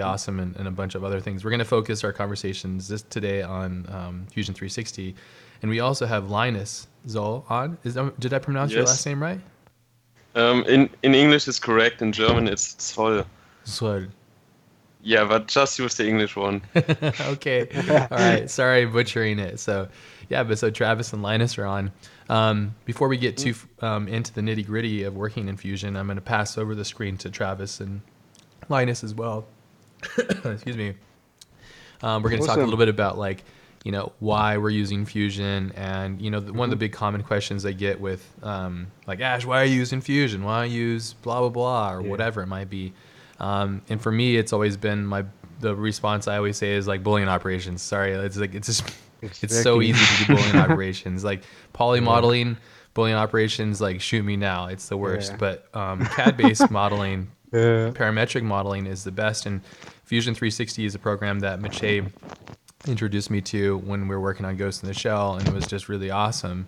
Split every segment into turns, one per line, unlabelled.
awesome and a bunch of other things. We're going to focus our conversations today on Fusion 360. And we also have Linus Zoll on. Did I pronounce your last
Yes.
name right?
In English it's correct. In German it's Zoll.
Zoll.
Yeah, but just use the English one.
Okay. All right. Sorry, butchering it. So, yeah, but so Travis and Linus are on. Before we get too into the nitty gritty of working in Fusion, I'm going to pass over the screen to Travis and Linus as well. Excuse me. We're going to talk a little
Awesome.
bit about why we're using Fusion, and one of the big common questions I get with Ash, why are you using Fusion? Why use blah blah blah or
Yeah.
whatever it might be. And for me, it's always been the response I always say is like Boolean operations. Sorry, it's just it's so
Exactly.
easy to do Boolean operations like poly
Yeah.
modeling. Boolean operations, like shoot me now, it's the worst.
Yeah.
But CAD based modeling,
Yeah.
parametric modeling is the best. And Fusion 360 is a program that Mache introduced me to when we were working on Ghost in the Shell, and it was just really awesome.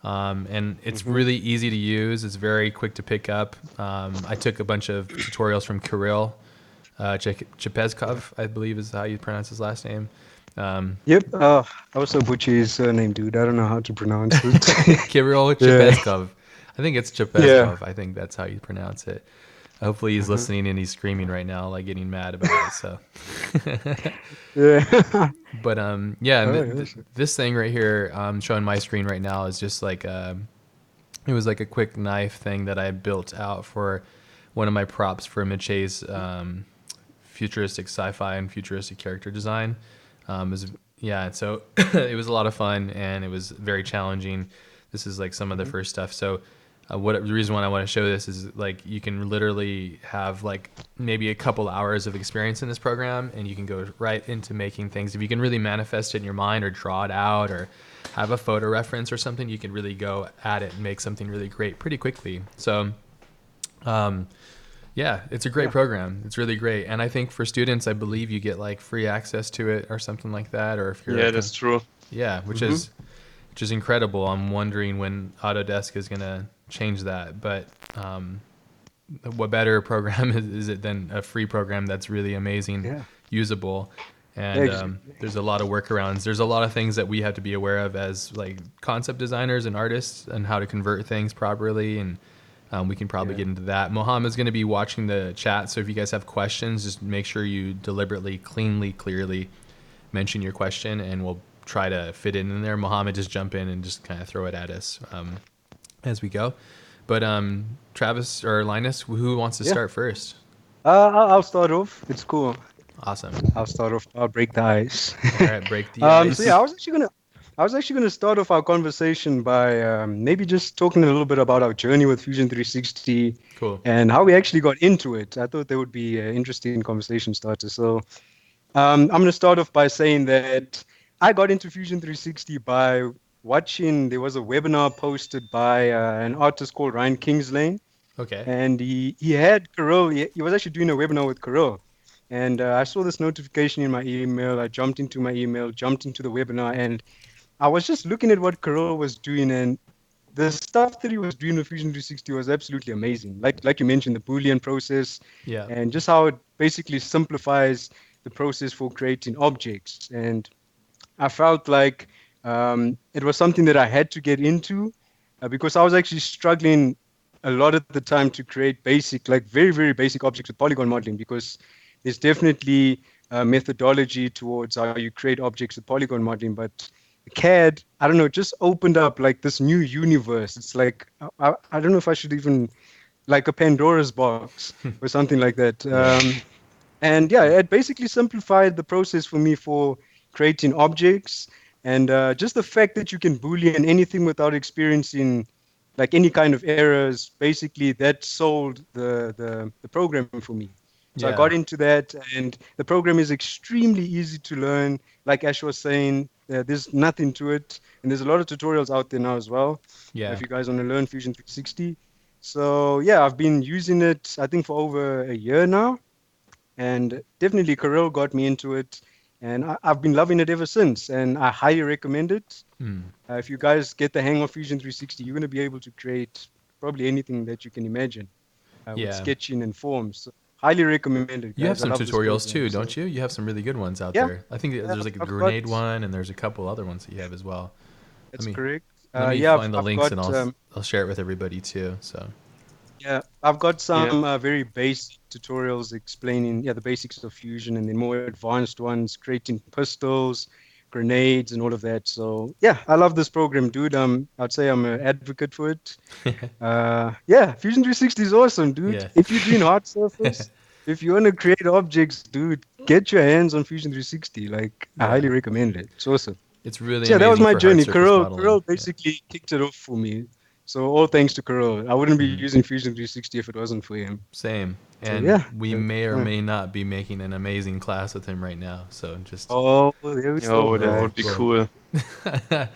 And it's really easy to use. It's very quick to pick up. I took a bunch of tutorials from Kirill Chepeskov, I believe is how you pronounce his last name.
Yep. I also butcher his surname, dude. I don't know how to pronounce it.
Kirill
Yeah.
Chepeskov. I think it's
Yeah.
Chepeskov. I think that's how you pronounce it. Hopefully he's
Uh-huh.
listening and he's screaming right now, like getting mad about it. So,
Yeah.
but yeah,
Oh,
and
yes.
this thing right here, showing my screen right now, is just like it was like a quick knife thing that I built out for one of my props for Mache's futuristic sci-fi and futuristic character design. Yeah, so it was a lot of fun and it was very challenging. This is like some of the
Mhm.
first stuff. So the reason why I want to show this is like you can literally have like maybe a couple hours of experience in this program and you can go right into making things. If you can really manifest it in your mind or draw it out or have a photo reference or something, you can really go at it and make something really great pretty quickly. So um, yeah, it's a great
Yeah.
program. It's really great. And I think for students, I believe you get like free access to it or something like that. Or if you're,
Yeah, that's true.
yeah,
Mhm.
which is incredible. I'm wondering when Autodesk is going to change that. But what better program is it than a free program that's really amazing,
Yeah.
usable?
Yeah.
And there's a lot of workarounds. There's a lot of things that we have to be aware of as like concept designers and artists and how to convert things properly. And we can probably
Yeah.
get into that. Mohammed's going to be watching the chat, so if you guys have questions, just make sure you deliberately, cleanly, clearly mention your question, and we'll try to fit it in there. Mohammed, just jump in and just kind of throw it at us as we go. But Travis or Linus, who wants to
Yeah.
start first?
I'll start off. It's cool.
Awesome.
I'll start off. I'll break the ice.
All right, break the
So yeah,
ice.
I was actually gonna start off our conversation by maybe just talking a little bit about our journey with Fusion 360
Cool.
and how we actually got into it. I thought there would be an interesting conversation starter. So I'm gonna start off by saying that I got into Fusion 360 by watching. There was a webinar posted by an artist called Ryan Kingslane,
Okay.
and he had Kirill. He was actually doing a webinar with Kirill. And I saw this notification in my email. I jumped into my email, jumped into the webinar, and I was just looking at what Kirill was doing, and the stuff that he was doing with Fusion 360 was absolutely amazing. Like you mentioned, the Boolean process,
Yeah.
and just how it basically simplifies the process for creating objects. And I felt like it was something that I had to get into because I was actually struggling a lot at the time to create basic, like very, very basic objects with polygon modeling because there's definitely a methodology towards how you create objects with polygon modeling. But CAD, I don't know, it just opened up like this new universe. It's like, I don't know if I should even, like a Pandora's box or something like that.
Yeah.
And yeah, it basically simplified the process for me for creating objects. And just the fact that you can Boolean anything without experiencing like any kind of errors, basically that sold the program for me. So I got
Yeah.
into that, and the program is extremely easy to learn. Like Ash was saying, there's nothing to it, and there's a lot of tutorials out there now as well.
Yeah.
If you guys want to learn Fusion 360, so yeah, I've been using it I think for over a year now, and definitely Kirill got me into it, and I've been loving it ever since, and I highly recommend it.
Hmm.
If you guys get the hang of Fusion 360, you're going to be able to create probably anything that you can imagine with
Yeah.
sketching and forms. So highly recommend it,
You have
guys. I
some
love this
tutorials
program,
too,
so
don't you? You have some really good ones out
yeah,
there. I think
yeah,
there's like a
I've got.
grenade one, and there's a couple other ones that you have as well. Let
That's
me
correct.
let me
Yeah,
find the
I've
links
got
and I'll share it with everybody too. So
yeah, I've got
Yeah.
some very basic tutorials explaining the basics of fusion, and then more advanced ones creating pistols, grenades, and all of that. So yeah, I love this program, dude. I'd say I'm an advocate for it. Yeah, Fusion 360 is awesome, dude.
yeah,
If you're doing hard surface, if you want to create objects, dude, get your hands on Fusion 360. Like, I
yeah,
highly recommend it. It's awesome.
it's really
So yeah, that was
amazing
my
for hard
journey.
surface
Carol
modeling. Yeah,
basically kicked it off for me. So all thanks to Carol. I wouldn't be
hmm
using Fusion 360 if it wasn't for him.
same.
So
And
yeah.
we may or may not be making an amazing class with him right now. So just
Oh, there we go,
Oh, that would be
guys.
cool.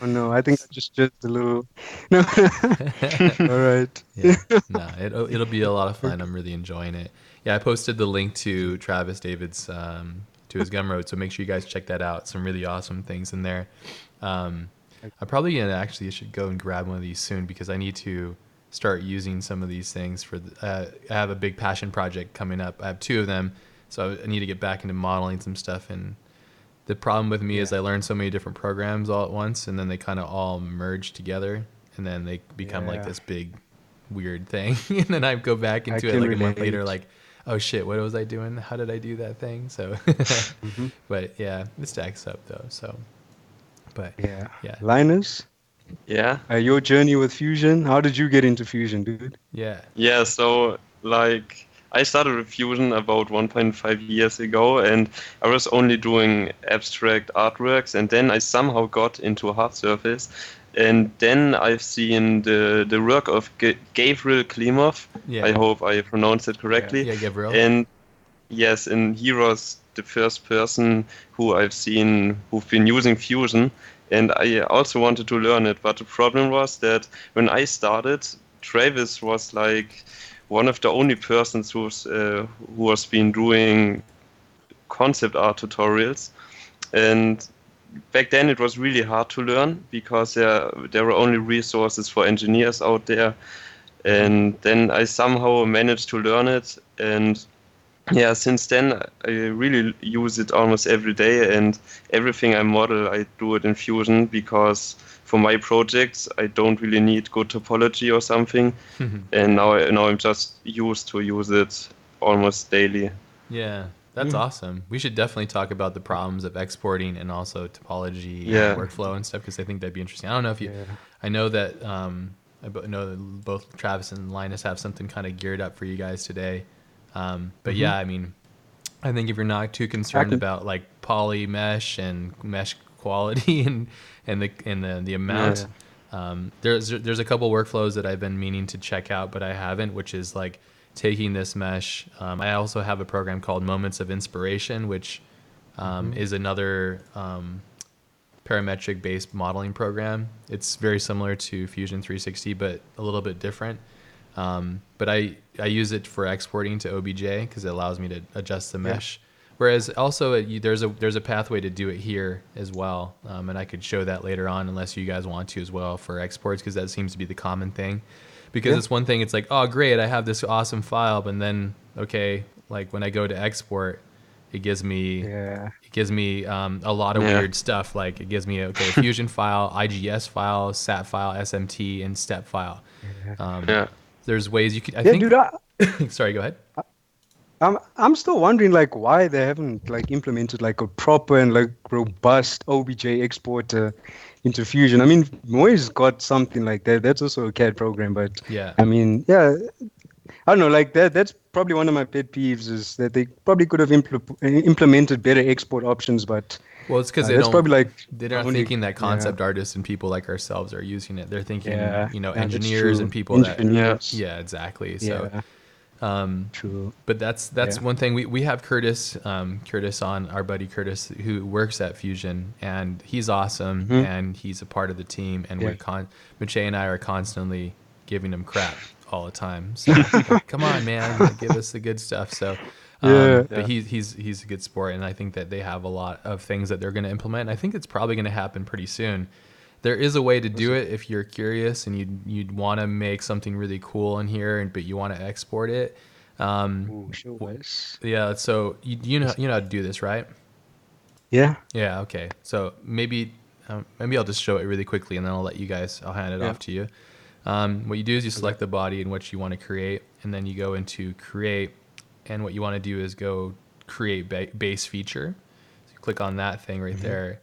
Oh no, I think I just a little. No. All right.
yeah, no, it'll be a lot of fun. I'm really enjoying it. Yeah, I posted the link to Travis David's to his Gumroad, so make sure you guys check that out. Some really awesome things in there. I'm probably gonna actually should go and grab one of these soon because I need to start using some of these things for. I have a big passion project coming up. I have two of them, so I need to get back into modeling some stuff. And the problem with me is I learn so many different programs all at once, and then they kind of all merge together, and then they become like
Yeah,
this big weird thing. And then I go back
I
into it
can
like a month later,
relate.
like, oh shit, what was I doing? How did I do that thing? So,
Hmm.
but yeah, it stacks up though. So, but
Yeah.
yeah,
Linus,
Yeah.
your journey with Fusion. How did you get into Fusion, dude?
yeah,
Yeah, so like I started with Fusion about 1.5 years ago, and I was only doing abstract artworks, and then I somehow got into hard surface, and then I've seen the work of Gavril Klimov. I
yeah,
hope I pronounced it
Yeah.
correctly.
yeah, Gabriel.
And yes, and he was the first person who I've seen who've been using Fusion, and I also wanted to learn it. But the problem was that when I started, Travis was like one of the only persons who was been doing concept art tutorials, and back then it was really hard to learn because there were only resources for engineers out there.
Hmm.
And then I somehow managed to learn it, and yeah, since then I really use it almost every day, and everything I model, I do it in Fusion because for my projects I don't really need good topology or something, and
Yeah.
now I'm just used to use it almost daily.
Yeah, that's
Mhm.
awesome. We should definitely talk about the problems of exporting and also topology and
Yeah,
workflow and stuff because I think that'd be interesting. I don't know if you,
Yeah.
I know that know that both Travis and Linus have something kind of geared up for you guys today. But
Hmm.
yeah, I mean, I think if you're not too
I
concerned
can.
about like poly mesh and mesh quality and the
yeah,
amount,
Yeah.
there's a couple workflows that I've been meaning to check out, but I haven't, which is like taking this mesh. I also have a program called Moments of Inspiration, which
Hmm.
is another parametric based modeling program. It's very similar to Fusion 360, but a little bit different. But I use it for exporting to OBJ because it allows me to adjust the
Yeah.
mesh. Whereas also there's a pathway to do it here as well, and I could show that later on unless you guys want to as well for exports because that seems to be the common thing. Because
Yeah.
it's one thing, it's like, oh great, I have this awesome file, but then okay, like when I go to export, it gives me
Yeah.
a lot of
yeah,
weird stuff. Like it gives me a Fusion file, IGS file, SAT file, SMT, and step file.
Yeah.
Um,
yeah.
there's ways you could. I
Yeah,
think.
dude.
Sorry, go ahead.
I'm still wondering like why they haven't like implemented like a proper and like robust OBJ exporter into Fusion. I mean, Moi's got something like that. That's also a CAD program, but
Yeah.
I mean, yeah, I don't know. Like that's probably one of my pet peeves is that they probably could have implemented better export options, but
Well, it's because
that's probably like
they're
my
not
only
thinking that
yeah,
concept artists and people like ourselves are using it. They're thinking,
yeah, yeah, that's
engineers and
true.
people that,
Yeah.
Engineers,
yeah, exactly. So,
yeah, true,
but that's
yeah,
one thing we have Curtis on, our buddy Curtis, who works at Fusion, and he's awesome
hmm
and he's a part of the team, and
yeah,
Mache and I are constantly giving him crap all the time. So like, come on, man, like, give us the good stuff. So,
yeah,
but
Yeah.
he's a good sport, and I think that they have a lot of things that they're going to implement. And I think it's probably going to happen pretty soon. There is a way to do
awesome.
it if you're curious and you'd want to make something really cool in here, but you want to export it.
Ooh, show us.
Yeah. So you know how to do this, right?
Yeah.
Yeah. Okay. So maybe I'll just show it really quickly, and then I'll hand it
Yeah.
off to you. What you do is you select the body and what you want to create, and then you go into create, and what you want to do is go create base feature. So you click on that thing right there,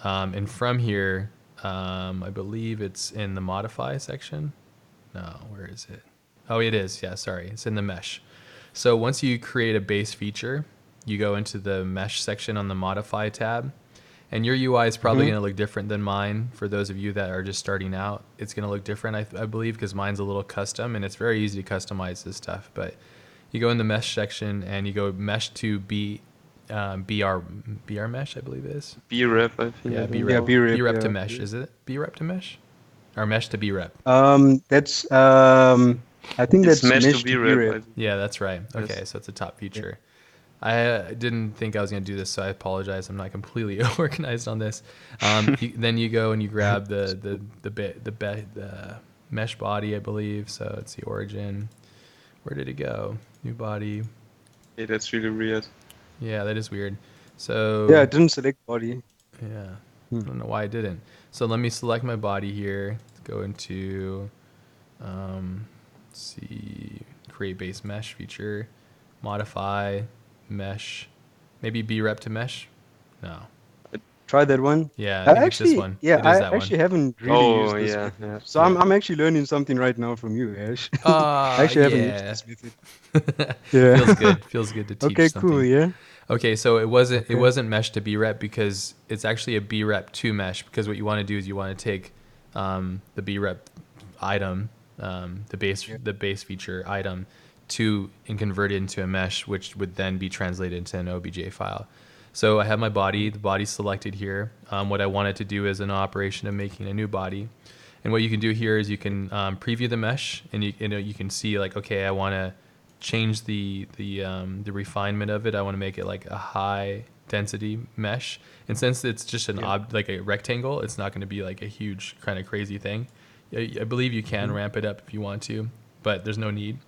and from here, I believe it's in the modify section. No, where is it? Oh, it is. Yeah, sorry, it's in the mesh. So once you create a base feature, you go into the mesh section on the modify tab. And your UI is probably going to look different than mine. For those of you that are just starting out, it's going to look different, I believe, because mine's a little custom, and it's very easy to customize this stuff. But you go in the mesh section, and you go mesh to BR mesh, I believe it is.
B-rep, I think.
Yeah,
Yeah,
B-rep.
B-rep,
B-rep to
yeah.
mesh, is it? B-rep to mesh? Or mesh to B-rep?
That's I think
It's
that's
mesh to
mesh to
B-rep.
B-rep.
Yeah, that's right.
Yes.
Okay, so it's a top feature. I didn't think I was going to do this, so I apologize. I'm not completely organized on this. Then you go and you grab the mesh body, I believe. So it's the origin. Where did it go? New body.
Yeah, that's really weird.
Yeah, that is weird. So
Yeah, it didn't select body.
yeah, I don't know why I didn't. So let me select my body here. Go into let's see, create base mesh feature, modify mesh, maybe B-rep to mesh. No.
Try that one.
Yeah, I think it's this one.
Yeah,
It is
I
that one.
actually haven't really
Oh,
used this
yeah,
before.
yeah,
So
yeah.
I'm actually learning something right now from you, Ash. I actually haven't used
Yeah.
this method. Yeah.
Feels good. Feels good to teach
Okay,
something.
cool, yeah.
Okay, so it wasn't
Okay.
mesh to B-rep because it's actually a B-rep to mesh, because what you want to do is you want to take the B-rep item, the base feature item, and convert it into a mesh, which would then be translated into an OBJ file. So I have my body, the body's selected here. What I wanted to do is an operation of making a new body. And what you can do here is you can preview the mesh, and you can see like, okay, I want to change the refinement of it. I want to make it like a high density mesh. And since it's just like a rectangle, it's not going to be like a huge kind of crazy thing. I believe you can ramp it up if you want to, but there's no need.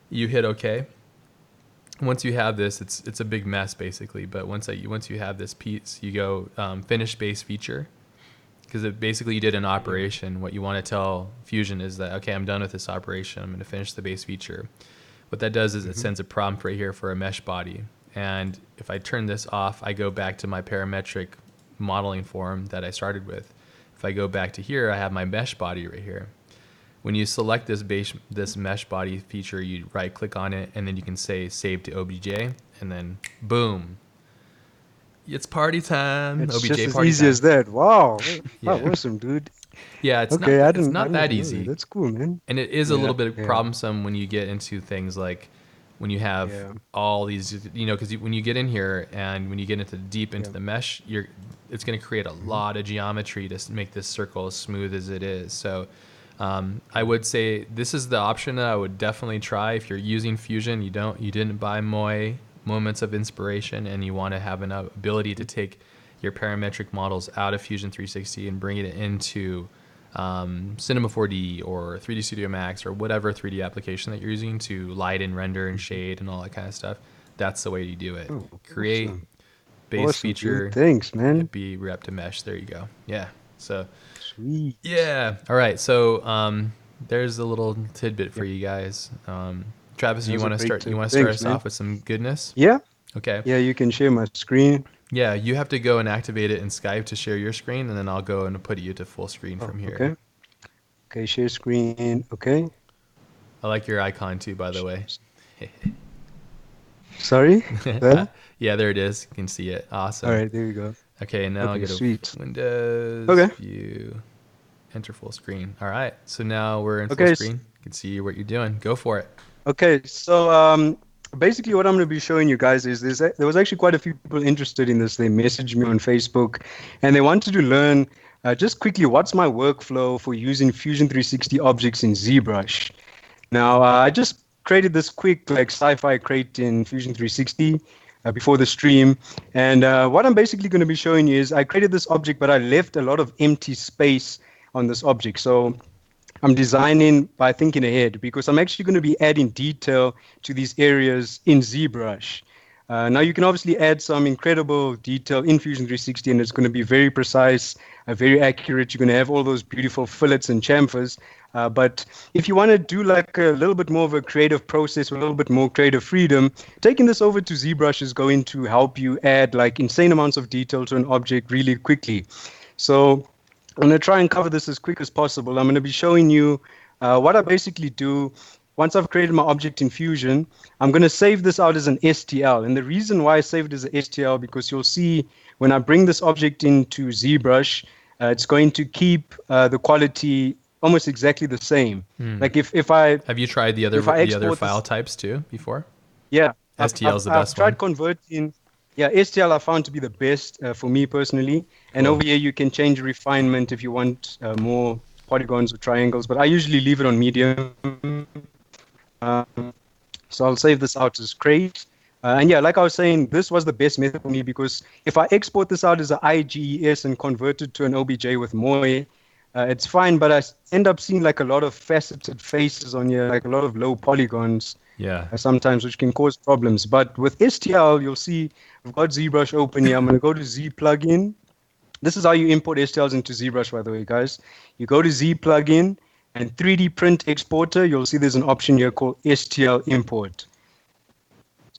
You hit OK. Once you have this, it's a big mess basically. But once you have this piece, you go finish base feature, because basically you did an operation. What you want to tell Fusion is that, okay, I'm done with this operation. I'm going to finish the base feature. What that does is it sends a prompt right here for a mesh body. And if I turn this off, I go back to my parametric modeling form that I started with. If I go back to here, I have my mesh body right here. When you select this mesh body feature, you right click on it, and then you can say save to OBJ, and then boom. It's party time.
It's
OBJ
just as
party
easy
time.
as that. Wow.
Yeah.
Wow, awesome, dude.
Yeah, it's
Okay,
not that
know
easy.
That's cool, man.
And it is a little bit
yeah.
problemsome when you get into things like when you have all these, because when you get in here and when you get into deep into the mesh, it's going to create a lot of geometry to make this circle as smooth as it is. So I would say this is the option that I would definitely try if you're using Fusion. You didn't buy Moments of Inspiration, and you want to have an ability to take your parametric models out of Fusion 360 and bring it into Cinema 4D or 3D Studio Max or whatever 3D application that you're using to light and render and shade and all that kind of stuff. That's the way you do it. Create base feature.
Dude. Thanks, man.
Be rep to mesh. There you go. Yeah. So
Sweet.
yeah. All right. So there's a little tidbit for you guys. Travis, you want to start? You want to start us off with some goodness?
Yeah.
Okay.
Yeah, you can share my screen.
Yeah, you have to go and activate it in Skype to share your screen, and then I'll go and put you to full screen from here.
Okay. Okay, share screen. Okay.
I like your icon too, by the way.
Sorry?
Yeah, there it is. You can see it. Awesome.
All right, there we go.
Okay, now I'll go to Windows, View, enter full screen. All right, so now we're in full screen. You can see what you're doing. Go for it.
Okay, so basically what I'm going to be showing you guys is there was actually quite a few people interested in this. They messaged me on Facebook, and they wanted to learn just quickly what's my workflow for using Fusion 360 objects in Zbrush. Now, I just created this quick sci-fi crate in Fusion 360 before the stream, and what I'm basically going to be showing you is I created this object, but I left a lot of empty space on this object. So I'm designing by thinking ahead because I'm actually going to be adding detail to these areas in ZBrush. Now you can obviously add some incredible detail in Fusion 360 and it's going to be very precise, very accurate. You're going to have all those beautiful fillets and chamfers. But if you want to do like a little bit more of a creative process, a little bit more creative freedom, taking this over to ZBrush is going to help you add like insane amounts of detail to an object really quickly. So I'm going to try and cover this as quick as possible. I'm going to be showing you what I basically do. Once I've created my object in Fusion, I'm going to save this out as an STL. And the reason why I saved it as an STL, because you'll see when I bring this object into ZBrush, it's going to keep the quality almost exactly the same. Like if I
have you tried the other file types too before?
Yeah,
STL is the
I've
best
tried
one.
converting. Yeah, STL I found to be the best for me personally. And
Cool.
over here you can change refinement if you want more polygons or triangles, but I usually leave it on medium. So I'll save this out as crate. And yeah, like I was saying, this was the best method for me because if I export this out as an IGES and convert it to an OBJ with Moe, it's fine, but I end up seeing like a lot of faceted faces on here, like a lot of low polygons.
Yeah.
Sometimes, which can cause problems. But with STL, you'll see I've got ZBrush open here. I'm going to go to Z plugin. This is how you import STLs into ZBrush, by the way, guys. You go to Z plugin and 3D print exporter. You'll see there's an option here called STL import.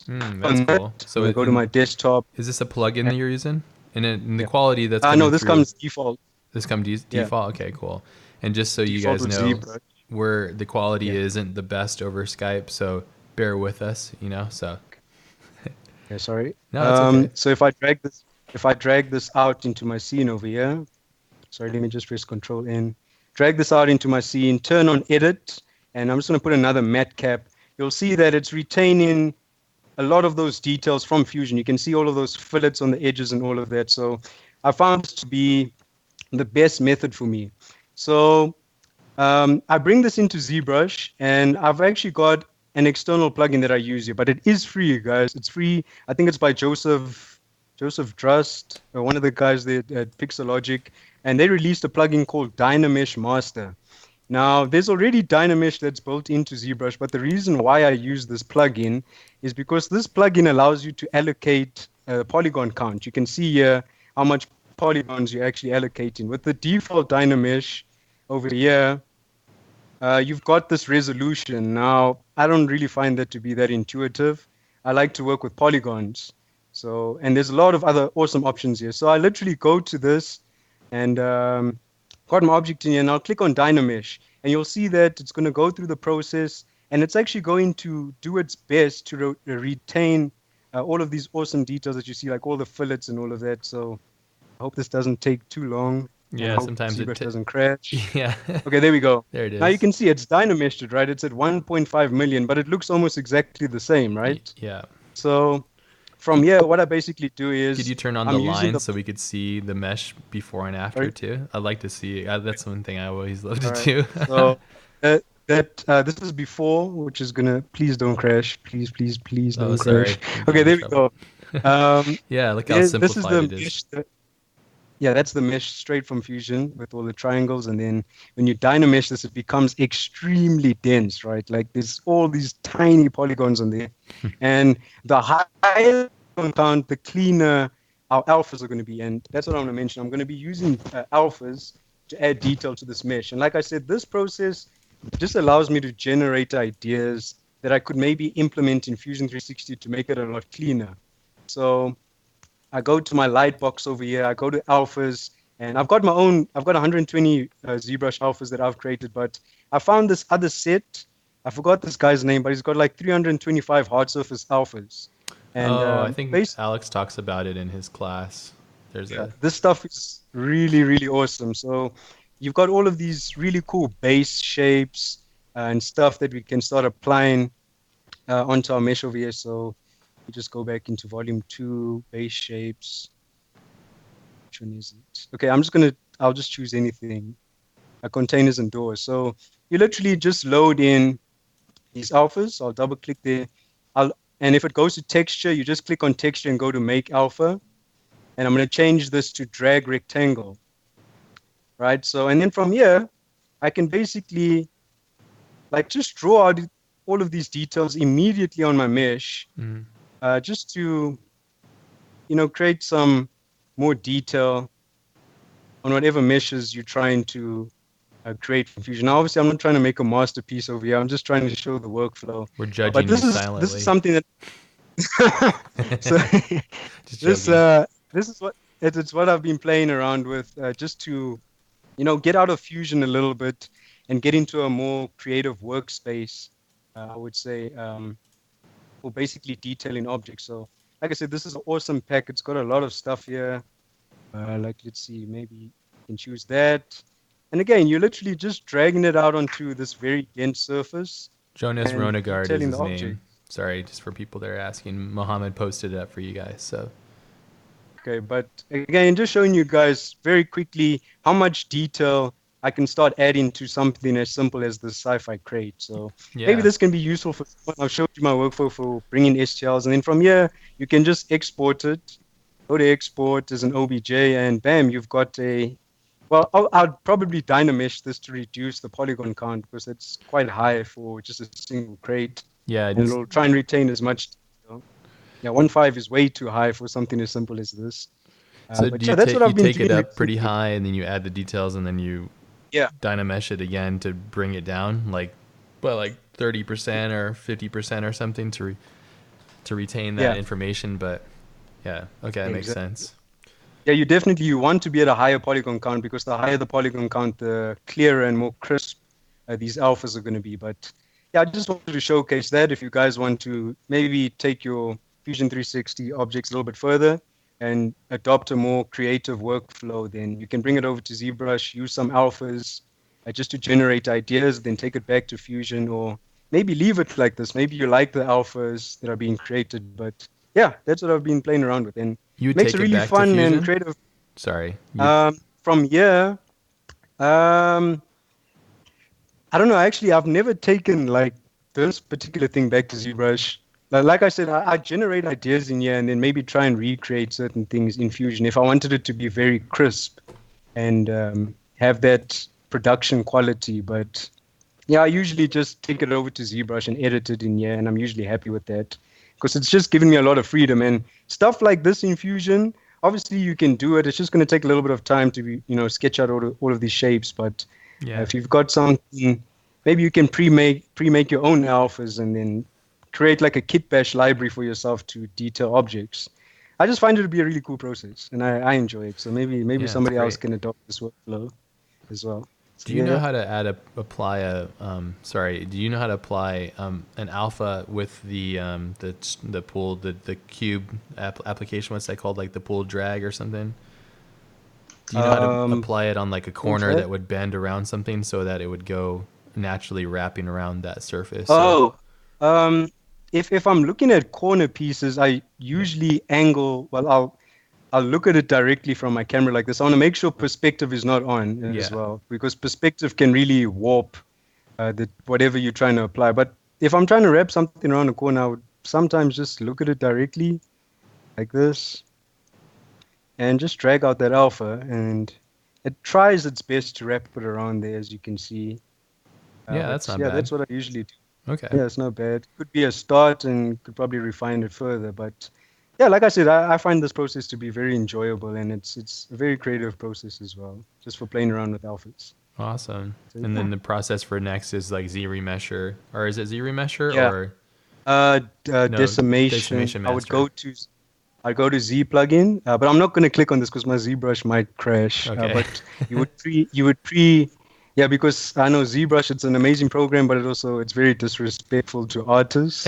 That's cool. So
I go to my desktop.
Is this a plugin that you're using? And in the quality that's
no, this comes default.
This comes default. Okay, cool. And just so you guys know,
ZBrush.
where the quality isn't the best over Skype, so bear with us, So.
Yeah, sorry.
No, that's okay.
So if I drag this out into my scene over here, sorry, let me just press Control N. Drag this out into my scene, turn on Edit, and I'm just going to put another matte cap. You'll see that it's retaining a lot of those details from Fusion. You can see all of those fillets on the edges and all of that. So I found this to be the best method for me. So I bring this into ZBrush, and I've actually got an external plugin that I use here, but it is free, guys. It's free. I think it's by Joseph Drust, one of the guys there at Pixelogic, and they released a plugin called Dynamesh Master. Now, there's already Dynamesh that's built into ZBrush, but the reason why I use this plugin is because this plugin allows you to allocate a polygon count. You can see here how much polygons you're actually allocating. With the default Dynamesh over here, you've got this resolution. Now, I don't really find that to be that intuitive. I like to work with polygons. So, and there's a lot of other awesome options here. So I literally go to this and got my object in here, and I'll click on Dynamesh, and you'll see that it's going to go through the process, and it's actually going to do its best to retain all of these awesome details that you see, like all the fillets and all of that. So I hope this doesn't take too long.
Yeah, sometimes
ZBrush doesn't crash.
Yeah.
Okay, there we go.
There it is.
Now you can see it's Dynameshed, right? It's at 1.5 million, but it looks almost exactly the same, right?
Yeah.
So from here, what I basically do is...
Could you turn on the line so we could see the mesh before and after too? I'd like to see. That's one thing I always love to do.
So this is before, which is gonna... Please don't crash. Please don't crash. Okay, there we go.
Yeah, look how simplified it is.
Yeah, that's the mesh straight from Fusion with all the triangles. And then when you Dynamesh this, it becomes extremely dense, right? Like there's all these tiny polygons on there. And the higher count, the cleaner our alphas are going to be. And that's what I'm going to mention. I'm going to be using alphas to add detail to this mesh. And like I said, this process just allows me to generate ideas that I could maybe implement in Fusion 360 to make it a lot cleaner. So I go to my light box over here, I go to alphas, and I've got 120 ZBrush alphas that I've created, but I found this other set. I forgot this guy's name, but he's got like 325 hard surface alphas. And,
I think Alex talks about it in his class.
This stuff is really, really awesome. So you've got all of these really cool base shapes and stuff that we can start applying onto our mesh over here. So just go back into volume 2, base shapes. Which one is it? Okay, I'll just choose anything. Containers and doors. So you literally just load in these alphas. I'll double click there. And if it goes to texture, you just click on texture and go to make alpha. And I'm going to change this to drag rectangle. Right? So, and then from here, I can basically like just draw out all of these details immediately on my mesh,
Mm.
just to, create some more detail on whatever meshes you're trying to create from Fusion. Now, obviously, I'm not trying to make a masterpiece over here. I'm just trying to show the workflow.
We're
But
judging you
this is
silently.
something that so
Just
this
joking.
this is what it's what I've been playing around with, just to get out of Fusion a little bit and get into a more creative workspace. I would say, for basically detailing objects. So, like I said, this is an awesome pack. It's got a lot of stuff here. Like, let's see, maybe you can choose that. And again, you're literally just dragging it out onto this very dense surface
Jonas
and
Ronegard is
detailing the
his
object.
name. Sorry, just for people that are asking. Mohammed posted it up for you guys. So
Okay, but again, just showing you guys very quickly how much detail I can start adding to something as simple as the sci-fi crate. So maybe
yeah,
this can be useful for someone. I've showed you my workflow for bringing STLs, and then from here you can just export it. Go to export as an OBJ, and bam, you've got a. Well, I'd probably dynamesh this to reduce the polygon count because it's quite high for just a single crate,
yeah.
and it'll try and retain as much detail. Yeah, 1.5 is way too high for something as simple as this.
So
But
do
yeah,
you
that's
take
what
you
I've been
take it
doing
up pretty
recently.
high and then you add the details and then you
Yeah,
dynamesh it again to bring it down, like 30% or 50% or something to retain that
yeah,
information. But yeah, okay, that makes
exactly.
sense.
Yeah, you want to be at a higher polygon count because the higher the polygon count, the clearer and more crisp these alphas are going to be. But yeah, I just wanted to showcase that if you guys want to maybe take your Fusion 360 objects a little bit further and adopt a more creative workflow, then you can bring it over to ZBrush, use some alphas just to generate ideas, then take it back to Fusion, or maybe leave it like this. Maybe you like the alphas that are being created, but yeah, that's what I've been playing around with, and
You would
makes it
take it
really
back to
fun and
Fusion?
creative.
Sorry, you.
From here, um, I don't know. Actually, I've never taken like this particular thing back to ZBrush. Like I said, I generate ideas in here and then maybe try and recreate certain things in Fusion if I wanted it to be very crisp and have that production quality. But yeah, I usually just take it over to ZBrush and edit it in here, and I'm usually happy with that because it's just giving me a lot of freedom and stuff like this in Fusion. Obviously, you can do it. It's just going to take a little bit of time to sketch out all of these shapes. But
Yeah.
if you've got something, maybe you can pre-make your own alphas and then create like a kit bash library for yourself to detail objects. I just find it to be a really cool process, and I enjoy it. So maybe
Yeah, it's
somebody else
great.
can adopt this workflow as well. So
Do you know
yeah.
how to apply a sorry, do you know how to apply an alpha with the pool the cube application, what's that called, like the pool drag or something? Do you know how to
Um,
apply it on like a
Full
corner
track?
that would bend around something so that it would go naturally wrapping around that surface? So
Oh, um, if I'm looking at corner pieces, I
yeah.
usually angle. Well, I'll look at it directly from my camera like this. I want to make sure perspective is not on as
Yeah.
well, because perspective can really warp the whatever you're trying to apply. But if I'm trying to wrap something around a corner, I would sometimes just look at it directly like this and just drag out that alpha, and it tries its best to wrap it around there, as you can see.
Yeah, that's
But
not
yeah,
bad.
that's what I usually do.
Okay.
Yeah, it's not bad. Could be a start and could probably refine it further. But yeah, like I said, I find this process to be very enjoyable and it's a very creative process as well, just for playing around with alphas.
Awesome.
So
And
yeah.
then the process for next is like Z remesher, or is it Z remesher
Yeah.
or no,
Decimation.
decimation master?
I go to Z plugin, but I'm not going to click on this because my ZBrush might crash.
Okay.
But yeah, because I know ZBrush, it's an amazing program, but it's very disrespectful to artists.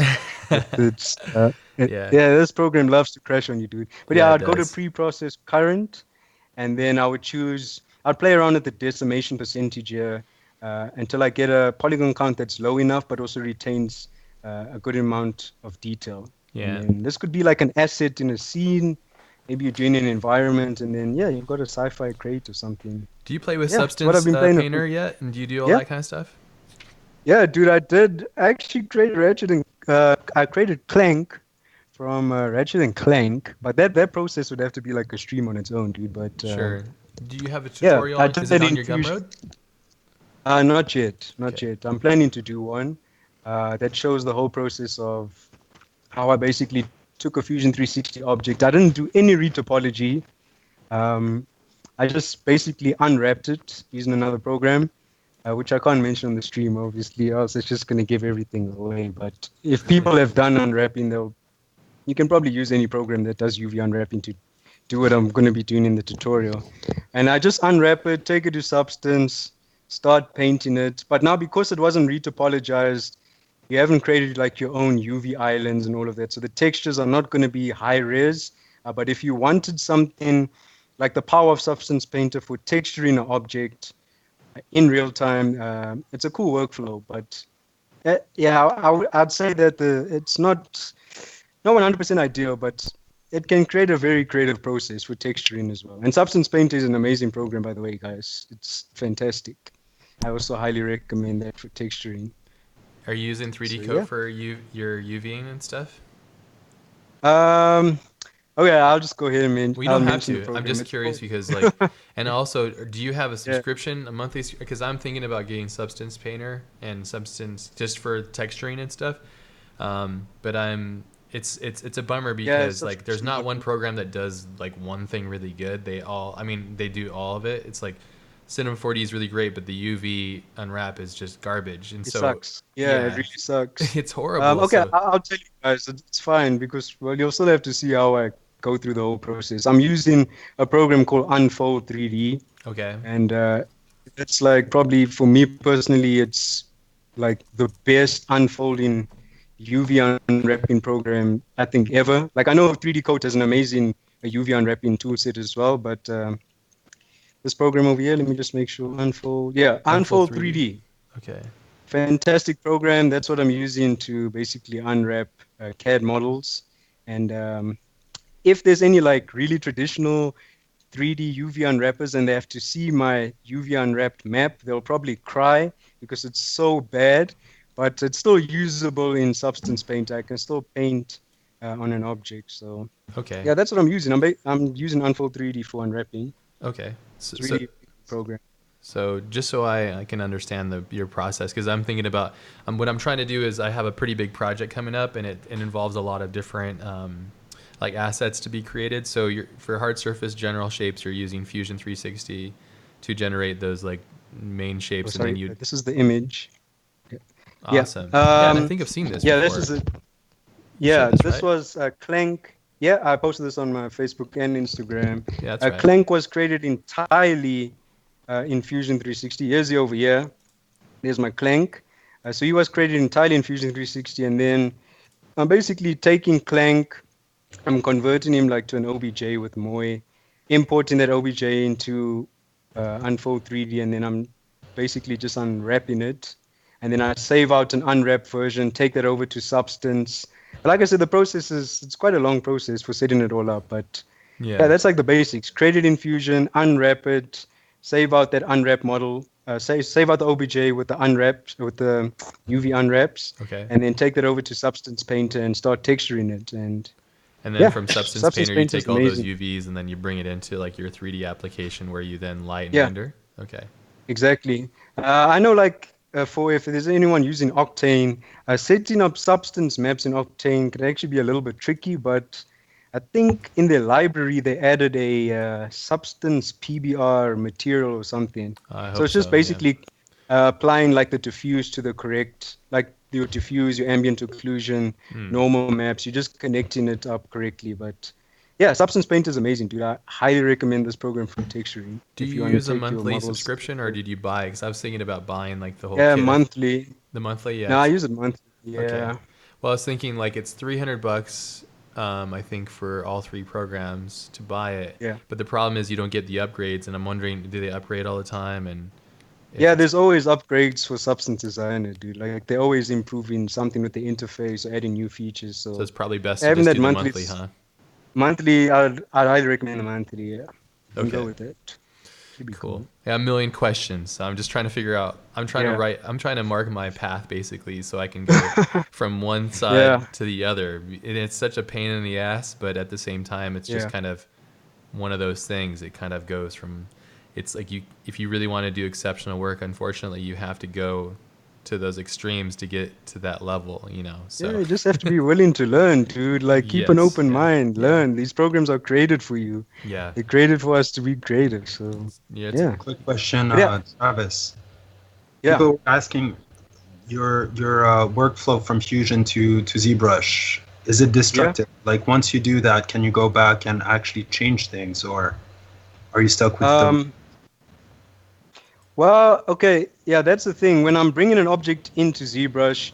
Yeah.
Yeah, this program loves to crash on you, dude. But
Yeah,
yeah,
it
I'd go to
does.
pre-process current, and then I'd play around with the decimation percentage here until I get a polygon count that's low enough, but also retains a good amount of detail. And
Yeah.
then this could be like an asset in a scene. Maybe you're doing an environment, and then yeah, you've got a sci-fi crate or something.
Do you play with
Yeah, it's what I've
Substance
been playing around.
Painter yet? And do you do all
Yeah,
that kind of stuff?
yeah, dude, I did actually create Ratchet and I created Clank from Ratchet and Clank, but that process would have to be like a stream on its own, dude. But
Sure. Do you have a
yeah,
tutorial?
I did
Is it
that
on
in
your
Fusion.
Gumroad?
Not yet, not
Okay.
yet. I'm planning to do one that shows the whole process of how I basically took a Fusion 360 object. I didn't do any retopology. Um, I just basically unwrapped it using another program, which I can't mention on the stream, obviously, else it's just going to give everything away. But if people have done unwrapping, you can probably use any program that does UV unwrapping to do what I'm going to be doing in the tutorial. And I just unwrap it, take it to Substance, start painting it. But now because it wasn't retopologized, you haven't created like your own UV islands and all of that. So the textures are not going to be high res. But if you wanted something like the power of Substance Painter for texturing an object in real time, it's a cool workflow. But yeah, I'd say that it's not 100% ideal, but it can create a very creative process for texturing as well. And Substance Painter is an amazing program, by the way, guys. It's fantastic. I also highly recommend that for texturing.
Are you using 3D
So
Coat
yeah.
for your UVing and stuff?
Um. Okay, I'll just go ahead and
Well, you
I'll
don't have
mention the
to. I'm
program.
just
It's
curious
called,
because like, and also, do you have a
yeah.
subscription, a monthly? Because I'm thinking about getting Substance Painter and Substance just for texturing and stuff. But it's a bummer
Yeah,
because like there's
subscription
not one
model.
program that does like one thing really good. I mean, they do all of it. It's like Cinema 4D is really great, but the UV unwrap is just garbage. And
It
so,
sucks. Yeah, it
yeah,
really sucks.
it's horrible.
Okay,
So
I'll tell you guys, it's fine because, well, you'll still have to see how I go through the whole process. I'm using a program called Unfold 3D,
okay,
and it's like probably for me personally, it's like the best unfolding UV unwrapping program I think ever. Like I know 3D Coat has an amazing UV unwrapping toolset as well, but this program over here, let me just make sure Unfold. Yeah,
Unfold
Unfold
3D.
3D.
Okay,
Fantastic program. That's what I'm using to basically unwrap CAD models. And if there's any like really traditional 3D UV unwrappers and they have to see my UV unwrapped map, they'll probably cry because it's so bad, but it's still usable in Substance Painter. I can still paint on an object. So
okay,
yeah, that's what I'm using. I'm using Unfold 3D for unwrapping.
okay. So,
It's
so
really a program.
So just so I can understand your process, because I'm thinking about what I'm trying to do is I have a pretty big project coming up, and it involves a lot of different like assets to be created. So for hard surface general shapes, you're using Fusion 360 to generate those like main
Oh,
shapes, and then
sorry,
you
this is the image. Yeah.
awesome. Yeah, and I think I've seen this
Yeah, this
before.
is it.
You showed
Yeah,
this,
this
right?
was Clank. Yeah, I posted this on my Facebook and Instagram.
Yeah, that's right.
Clank was created entirely in Fusion 360. Here's the over here. There's my Clank. So he was created entirely in Fusion 360, and then I'm basically taking Clank, I'm converting him like to an OBJ with Moy, importing that OBJ into Unfold 3D, and then I'm basically just unwrapping it. And then I save out an unwrapped version, take that over to Substance. But like I said, the process it's quite a long process for setting it all up. But yeah,
Yeah.
that's like the basics. Create it in Fusion, unwrap it, save out that unwrap model, save out the OBJ with the unwrapped, with the UV unwraps,
Okay.
and then take that over to Substance Painter and start texturing it. And
And then
yeah,
from Substance
Substance
Painter, you
Painter is
take all those
amazing.
UVs and then you bring it into like your 3D application where you then light and
Yeah,
render. Okay.
exactly. I know, like, for if there's anyone using Octane, setting up substance maps in Octane can actually be a little bit tricky, but I think in their library they added a substance PBR material or something.
I
So
hope
it's just
so. Yeah.
basically applying like the diffuse to the correct, like your diffuse, your ambient occlusion,
Hmm.
normal maps. You're just connecting it up correctly. But yeah, Substance Painter is amazing, dude. I highly recommend this program for texturing
Do
if
you
you want to
use a
take your
monthly
models.
subscription or did you buy? Because I was thinking about buying like the whole
Yeah,
kit.
monthly.
The monthly, yeah.
No, I use it monthly.
Okay.
Yeah.
Well, I was thinking like it's $300, I think for all three programs to buy it.
Yeah.
But the problem is you don't get the upgrades, and I'm wondering, do they upgrade all the time? And if
Yeah,
it's
there's always upgrades for Substance Designer, dude. Like they're always improving something with the interface or adding new features.
so,
So
it's probably best to
having
just
that
do the monthly,
monthly,
huh?
monthly, I'd highly recommend the monthly. Yeah, you can go
Okay.
with it. Should be
Cool.
cool.
Yeah, a million questions. So I'm just trying to figure out.
Yeah.
I'm trying to mark my path basically, so I can go from one
Yeah.
side to the other. And it's such a pain in the ass, but at the same time, it's just
Yeah.
kind of one of those things. It kind of goes from it's like if you really want to do exceptional work, unfortunately, you have to go to those extremes to get to that level, you know.
Yeah,
So
you just have to be willing to learn, dude. Like, keep an
yes,
open
yeah,
mind,
yeah,
learn. These programs are created for you.
yeah,
They're created for us to be creative. So,
yeah. It's
yeah.
Quick question,
But yeah,
Travis.
yeah,
People were asking your workflow from Fusion to ZBrush. Is it
yeah.
destructive? Like once you do that, can you go back and actually change things, or are you stuck with the?
Um, well, okay. Yeah, that's the thing. When I'm bringing an object into ZBrush,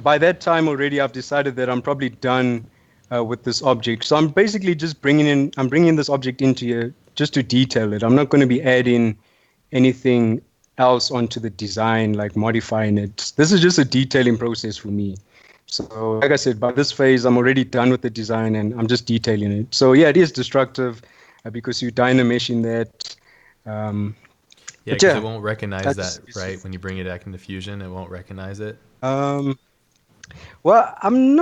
by that time already, I've decided that I'm probably done with this object. So I'm basically just I'm bringing this object into here just to detail it. I'm not going to be adding anything else onto the design, like modifying it. This is just a detailing process for me. So, like I said, by this phase, I'm already done with the design and I'm just detailing it. So, yeah, it is destructive because you dynameshing that. Um,
Yeah,
but
because it
yeah,
won't recognize
that's
that, right? When you bring it back into Fusion, it won't recognize it.
um, well, I'm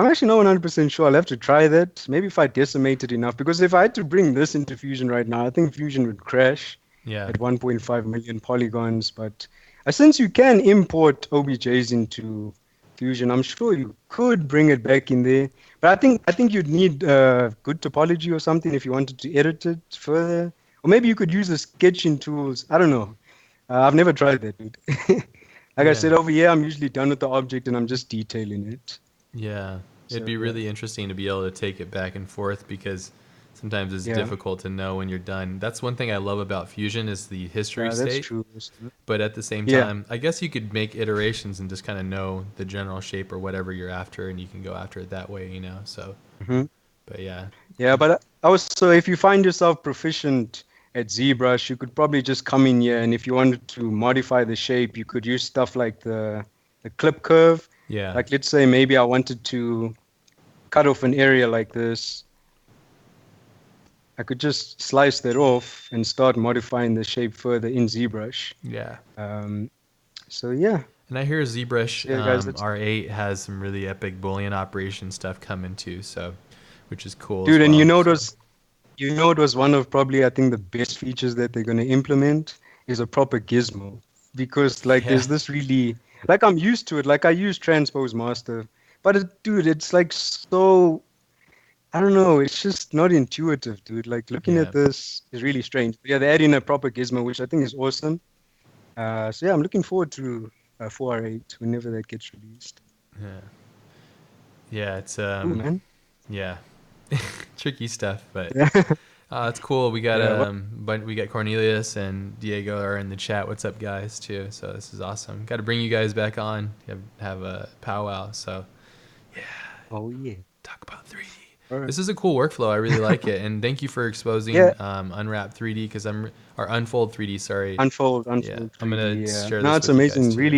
actually not 100% sure. I'll have to try that. Maybe if I decimate it enough, because if I had to bring this into Fusion right now, I think Fusion would crash
Yeah,
at 1.5 million polygons. But since you can import OBJs into Fusion, I'm sure you could bring it back in there. But I think you'd need good topology or something if you wanted to edit it further. Or maybe you could use the sketching tools. I don't know. I've never tried that, dude. Like I
yeah,
said, over here, I'm usually done with the object and I'm just detailing it.
yeah. It'd
So
be
yeah,
really interesting to be able to take it back and forth because sometimes it's
yeah,
difficult to know when you're done. That's one thing I love about Fusion is the history
that's
state.
true.
But at the same
Yeah.
time, I guess you could make iterations and just kind of know the general shape or whatever you're after, and you can go after it that way, you know. So,
Hmm.
but yeah,
Yeah, but I was so if you find yourself proficient at ZBrush, you could probably just come in here, and if you wanted to modify the shape, you could use stuff like the clip curve.
yeah,
Like, let's say maybe I wanted to cut off an area like this. I could just slice that off and start modifying the shape further in ZBrush.
yeah.
Um, so yeah,
And I hear ZBrush
yeah, guys, that's
R8 has some really epic Boolean operation stuff coming too, so which is cool as
dude, and
well.
you know it
So,
was one of probably I think the best features that they're going to implement is a proper gizmo because like
yeah,
there's this really like I'm used to it like I use transpose master but dude it's like so I don't know it's just not intuitive dude like looking
yeah,
at this is really strange yeah they're adding a proper gizmo which I think is awesome so yeah I'm looking forward to 4R8 whenever that gets released.
yeah, yeah. It's
Ooh, man.
yeah, tricky stuff, but
Yeah.
it's cool. We got
Yeah, well,
but we got Cornelius and Diego are in the chat. What's up, guys? Too. So this is awesome. Got to bring you guys back on. Have a powwow. So yeah,
oh yeah.
talk about 3D.
All right.
This is a cool workflow. I really like it, and thank you for exposing
Yeah,
Unwrap 3D because or Unfold 3D. Sorry.
unfold
Yeah, I'm
3D.
gonna
Yeah.
share
No,
this
it's
with you guys
amazing.
too.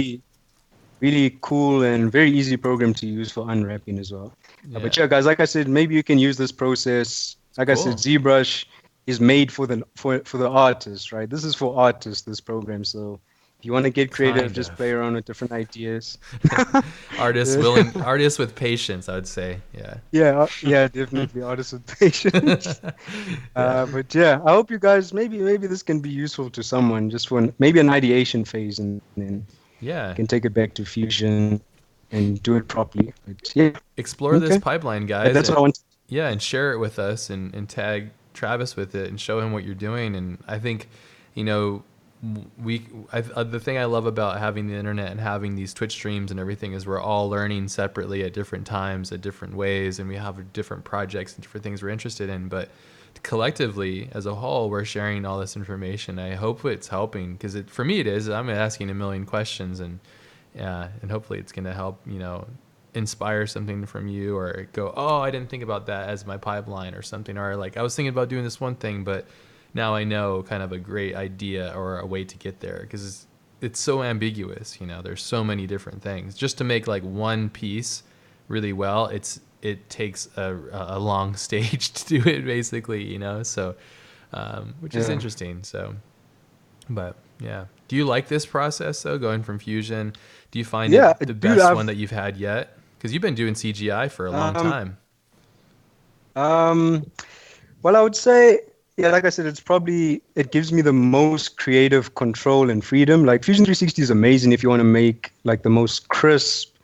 Really cool and very easy program to use for unwrapping as well.
Yeah,
But yeah, guys, like I said, maybe you can use this process. Like I said,
cool.
ZBrush is made for the artist, right? This is for artists, this program. So if you want to get creative,
Kind
just
of.
play around with different ideas.
Artists with patience, I would say. Yeah.
Yeah, yeah, definitely artists with patience.
Yeah.
But yeah, I hope you guys maybe this can be useful to someone just for maybe an ideation phase, and then you
Yeah.
can take it back to Fusion and do it properly. But yeah,
Explore this
okay.
pipeline, guys.
That's what I want.
Yeah, and share it with us and tag Travis with it and show him what you're doing. And I think, you know, the thing I love about having the internet and having these Twitch streams and everything is we're all learning separately at different times, at different ways, and we have different projects and different things we're interested in. But collectively, as a whole, we're sharing all this information. I hope it's helping because for me it is. I'm asking a million questions and hopefully it's going to help, you know, inspire something from you or go, oh, I didn't think about that as my pipeline or something, or like I was thinking about doing this one thing, but now I know kind of a great idea or a way to get there because it's so ambiguous. You know, there's so many different things. Just to make like one piece really well, it takes a long stage to do it basically, you know, so which is
Yeah.
interesting. So, but yeah, do you like this process though, going from Fusion? Do you find
Yeah,
it the
dude,
best one that you've had yet? Because you've been doing CGI for a long
um
time.
um well I would say Yeah, like I said, it gives me the most creative control and freedom. Like Fusion 360 is amazing if you want to make like the most crisp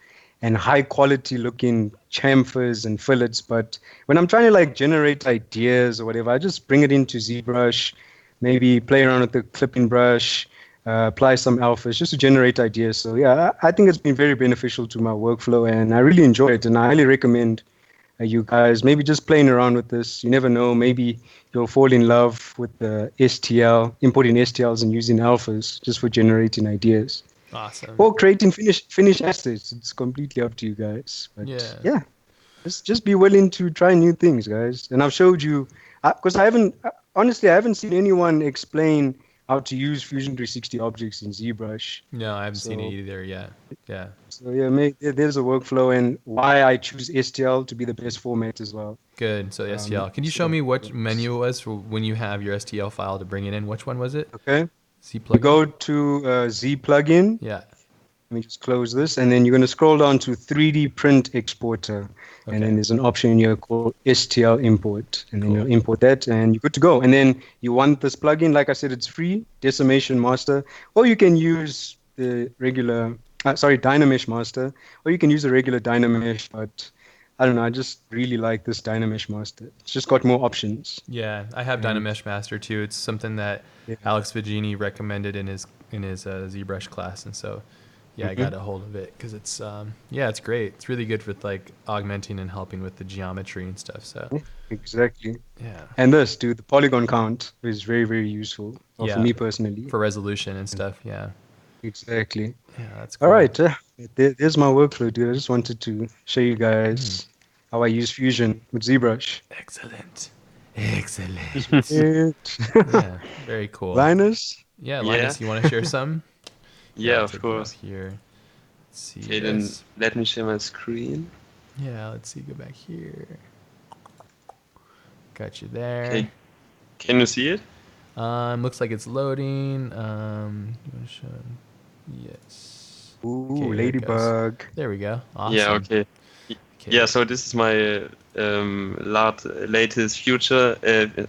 and high quality looking chamfers and fillets. But when I'm trying to like generate ideas or whatever, I just bring it into ZBrush, maybe play around with the clipping brush, apply some alphas just to generate ideas. So yeah, I think it's been very beneficial to my workflow, and I really enjoy it. And I highly recommend you guys maybe just playing around with this. You never know, maybe you'll fall in love with the STL, importing STLs and using alphas just for generating ideas.
Awesome.
Or creating finished assets. It's completely up to you guys. But
Yeah.
just be willing to try new things, guys. And I've showed you, because honestly, I haven't seen anyone explain how to use Fusion 360 objects in ZBrush.
No, I haven't seen it either yet. Yeah.
So yeah, there's a workflow and why I choose STL to be the best format as well.
Good. So STL. Can you show me what menu it was for when you have your STL file to bring it in? Which one was it?
Okay.
Z
You
plugin.
go to Z plugin.
Yeah.
Let me just close this, and then you're going to scroll down to 3D print exporter, and then there's an option here called STL import, and then you'll import that, and you're good to go. And then you want this plugin, like I said, it's free, Decimation Master, or you can use the regular, Dynamesh Master, or you can use the regular Dynamesh, but I don't know, I just really like this Dynamesh Master. It's just got more options.
Yeah, I have Dynamesh Master too. It's something that Alex Vigini recommended in his ZBrush class, and so I got a hold of it because it's it's great. It's really good with like augmenting and helping with the geometry and stuff. So
exactly.
Yeah.
And the polygon count is very, very useful for me personally.
For resolution and stuff. Yeah.
Exactly.
Yeah, that's cool.
All right. There's my workflow, dude. I just wanted to show you guys how I use Fusion with ZBrush.
Excellent.
Yeah,
very cool.
Linus?
Yeah, Linus, you want to share some?
Yeah, of course.
Here. Let's see.
Okay, then let me share my screen.
Yeah, let's see. Go back here. Got you there.
Okay. Can you see it?
Looks like it's loading. You want to show? Yes.
Ooh,
Okay,
ladybug.
There we go. Awesome.
Yeah. Okay. Yeah. So this is my latest future.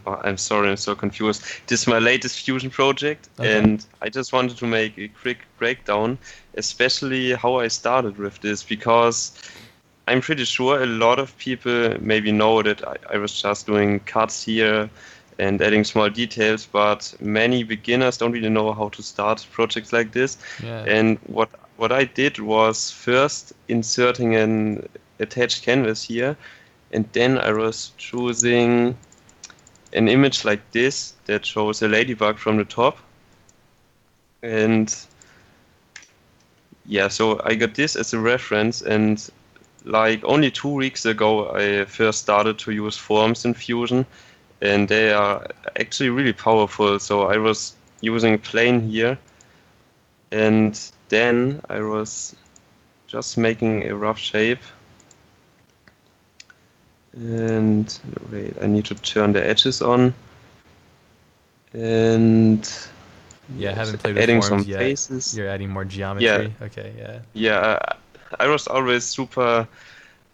I'm sorry, I'm so confused. This is my latest Fusion project, and I just wanted to make a quick breakdown, especially how I started with this, because I'm pretty sure a lot of people maybe know that I was just doing cuts here and adding small details, but many beginners don't really know how to start projects like this.
Yeah.
And what I did was first inserting an attached canvas here, and then I was choosing an image like this that shows a ladybug from the top. And yeah, so I got this as a reference, and like only 2 weeks ago I first started to use forms in Fusion, and they are actually really powerful. So I was using plane here, and then I was just making a rough shape. And wait, I need to turn the edges on. And
I haven't played with
adding
forms
some
yet.
faces.
You're adding more geometry.
Yeah.
Okay. Yeah.
Yeah, I was always super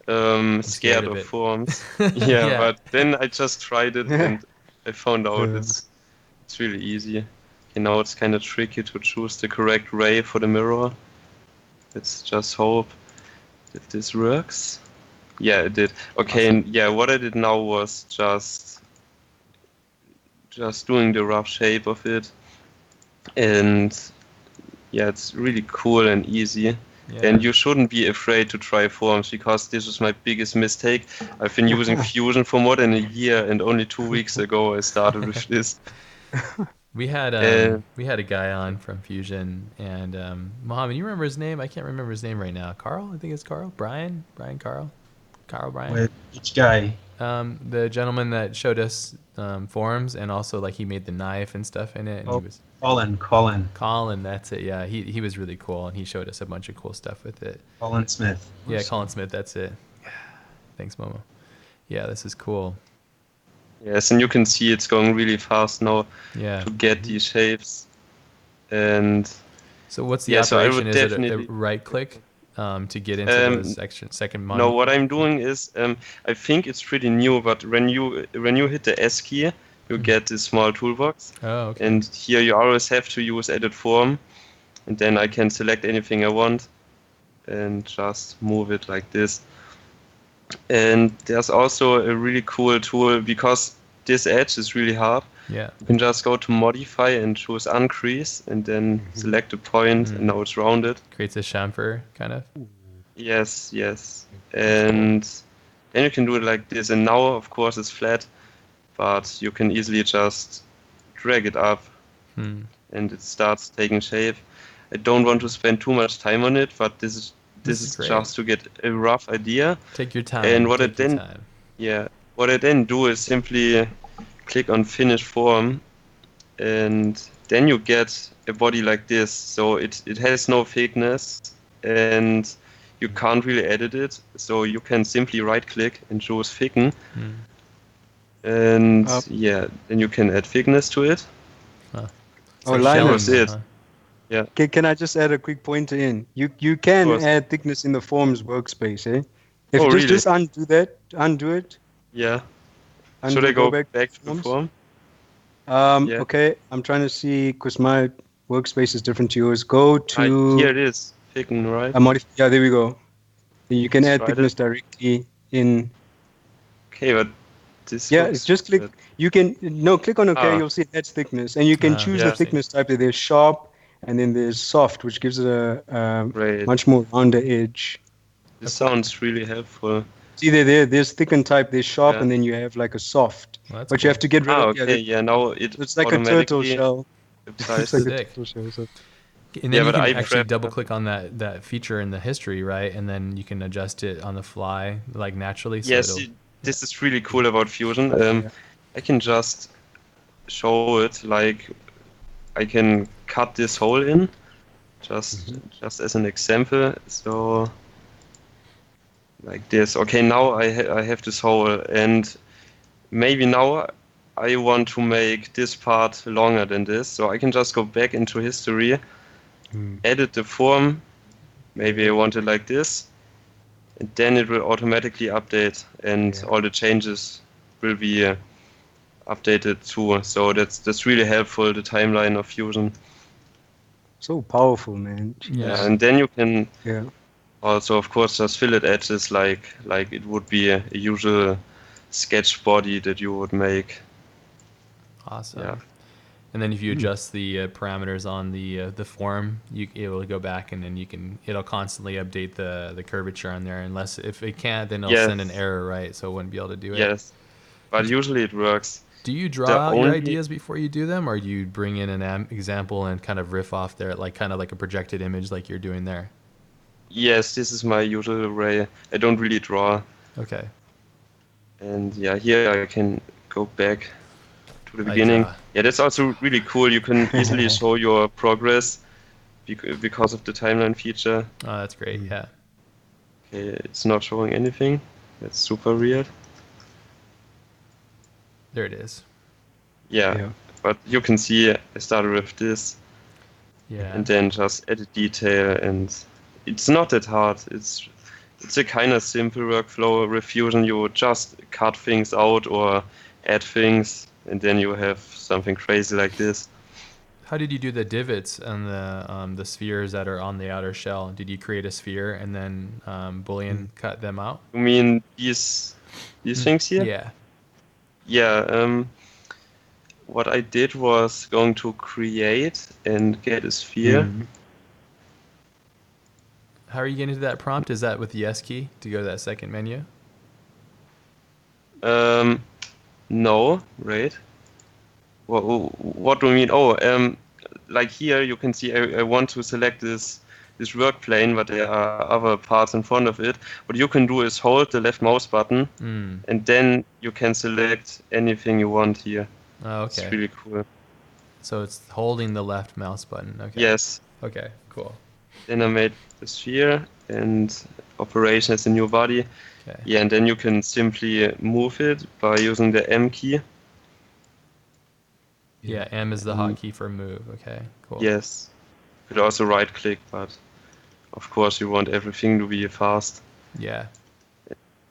scared of
it.
forms.
Yeah.
But then I just tried it and I found out it's really easy. You know, it's kind of tricky to choose the correct ray for the mirror. Let's just hope that this works. Yeah, it did. Okay,
Awesome.
and yeah, what I did now was just doing the rough shape of it, and yeah, it's really cool and easy.
Yeah.
And you shouldn't be afraid to try forms, because this was my biggest mistake. I've been using Fusion for more than a year, and only 2 weeks ago I started with this.
We had a guy on from Fusion, and Mohammed, you remember his name? I can't remember his name right now. Carl, I think it's Carl. Brian, Carl.
With each guy.
The gentleman that showed us forms, and also like he made the knife and stuff in it. And he was
Colin.
That's it. Yeah, he was really cool, and he showed us a bunch of cool stuff with it.
Colin Smith.
Yeah, Colin Smith. That's it. Thanks, Momo. Yeah, this is cool.
Yes, and you can see it's going really fast now
Yeah.
to get these shapes. And
So what's the
so I
operation?
would
Is it a
definitely
right click to get into the second monitor?
no, what I'm doing is I think it's pretty new, but when you hit the S key, you get this small toolbox.
Oh, okay.
And here you always have to use edit form, and then I can select anything I want and just move it like this. And there's also a really cool tool, because this edge is really hard.
Yeah.
You can just go to modify and choose uncrease, and then select a point, and now it's rounded.
Creates a chamfer, kind of.
Yes, yes. And then you can do it like this, and now of course it's flat, but you can easily just drag it up and it starts taking shape. I don't want to spend too much time on it, but this is
great.
just to get a rough idea.
Take your time.
And what
take
I
your
then
time.
what I then do is simply click on finish form, and then you get a body like this. So it has no thickness, and you can't really edit it. So you can simply right click and choose thicken. And then you can add thickness to it.
It's
Oh,
like
Linus.
shells,
That's it.
huh?
Can I just add a quick pointer in? You can
course.
add thickness in the forms workspace, eh? If
Oh, really?
just undo it.
Yeah.
Undo,
Should I go back to the
forms.
form? Yeah.
Okay, I'm trying to see because my workspace is different to yours. Go to
Here it is. Thicken, right?
yeah, there we go. You can
Let's
add
try
thickness directly in.
Okay, but this
Yeah,
looks
it's just click.
good.
You can click on OK.
Ah.
You'll see that's thickness, and you can choose
yeah.
the thickness type. There's sharp, and then there's soft, which gives it a
Great.
much more rounder edge.
This sounds really helpful.
See there's thicken type, there's sharp,
Yeah.
and then you have like a soft.
Well, that's
But you have to get rid of
Okay, yeah, now it
it's like a turtle
automatically
shell.
applies
It's like a
Sick.
turtle shell. So.
And then
Yeah,
you
but
can
I
actually
prefer-
double click on that feature in the history, right? And then you can adjust it on the fly, like naturally. So
Yes,
it'll,
this is really cool about Fusion.
Yeah.
I can just show it, like I can cut this hole in, just as an example. So like this. Okay, now I have this hole, and maybe now I want to make this part longer than this. So I can just go back into history, edit the form. Maybe I want it like this, and then it will automatically update, and all the changes will be updated too. So that's really helpful, the timeline of Fusion.
So powerful, man.
Yeah, and then you can
Yeah.
also, of course, just fillet edges like it would be a usual sketch body that you would make.
awesome.
Yeah.
And then if you adjust the parameters on the form, it will go back, and then it'll constantly update the curvature on there. Unless if it can't, then it'll
Yes.
send an error, right? So it wouldn't be able to do it.
Yes, but usually it works.
Do you draw
The
out your
only-
ideas before you do them, or do you bring in an example and kind of riff off there, like kind of like a projected image, like you're doing there?
Yes, this is my usual way. I don't really draw.
Okay.
And yeah, here I can go back to the
Like,
beginning. Yeah, that's also really cool. You can easily show your progress because of the timeline feature.
Oh, that's great. Yeah.
Okay, it's not showing anything. That's super weird.
There it is.
Yeah, but you can see I started with this
Yeah.
and then just edit detail, and it's not that hard. It's a kind of simple workflow. With Fusion, you would just cut things out or add things, and then you have something crazy like this.
How did you do the divots and the spheres that are on the outer shell? Did you create a sphere and then Boolean cut them out?
You mean these things here?
Yeah.
Yeah. What I did was going to create and get a sphere.
How are you getting to that prompt? Is that with the S key to go to that second menu?
No, right? What do you mean? Oh, like here you can see I want to select this work plane, but there are other parts in front of it. What you can do is hold the left mouse button, and then you can select anything you want here.
Oh, okay.
It's really cool.
So it's holding the left mouse button. Okay.
Yes.
Okay, cool.
Then I made the sphere and operation as a new body.
Okay.
Yeah, and then you can simply move it by using the M key.
Yeah, M is the hotkey for move. Okay, cool.
Yes. You could also right click, but of course you want everything to be fast.
Yeah.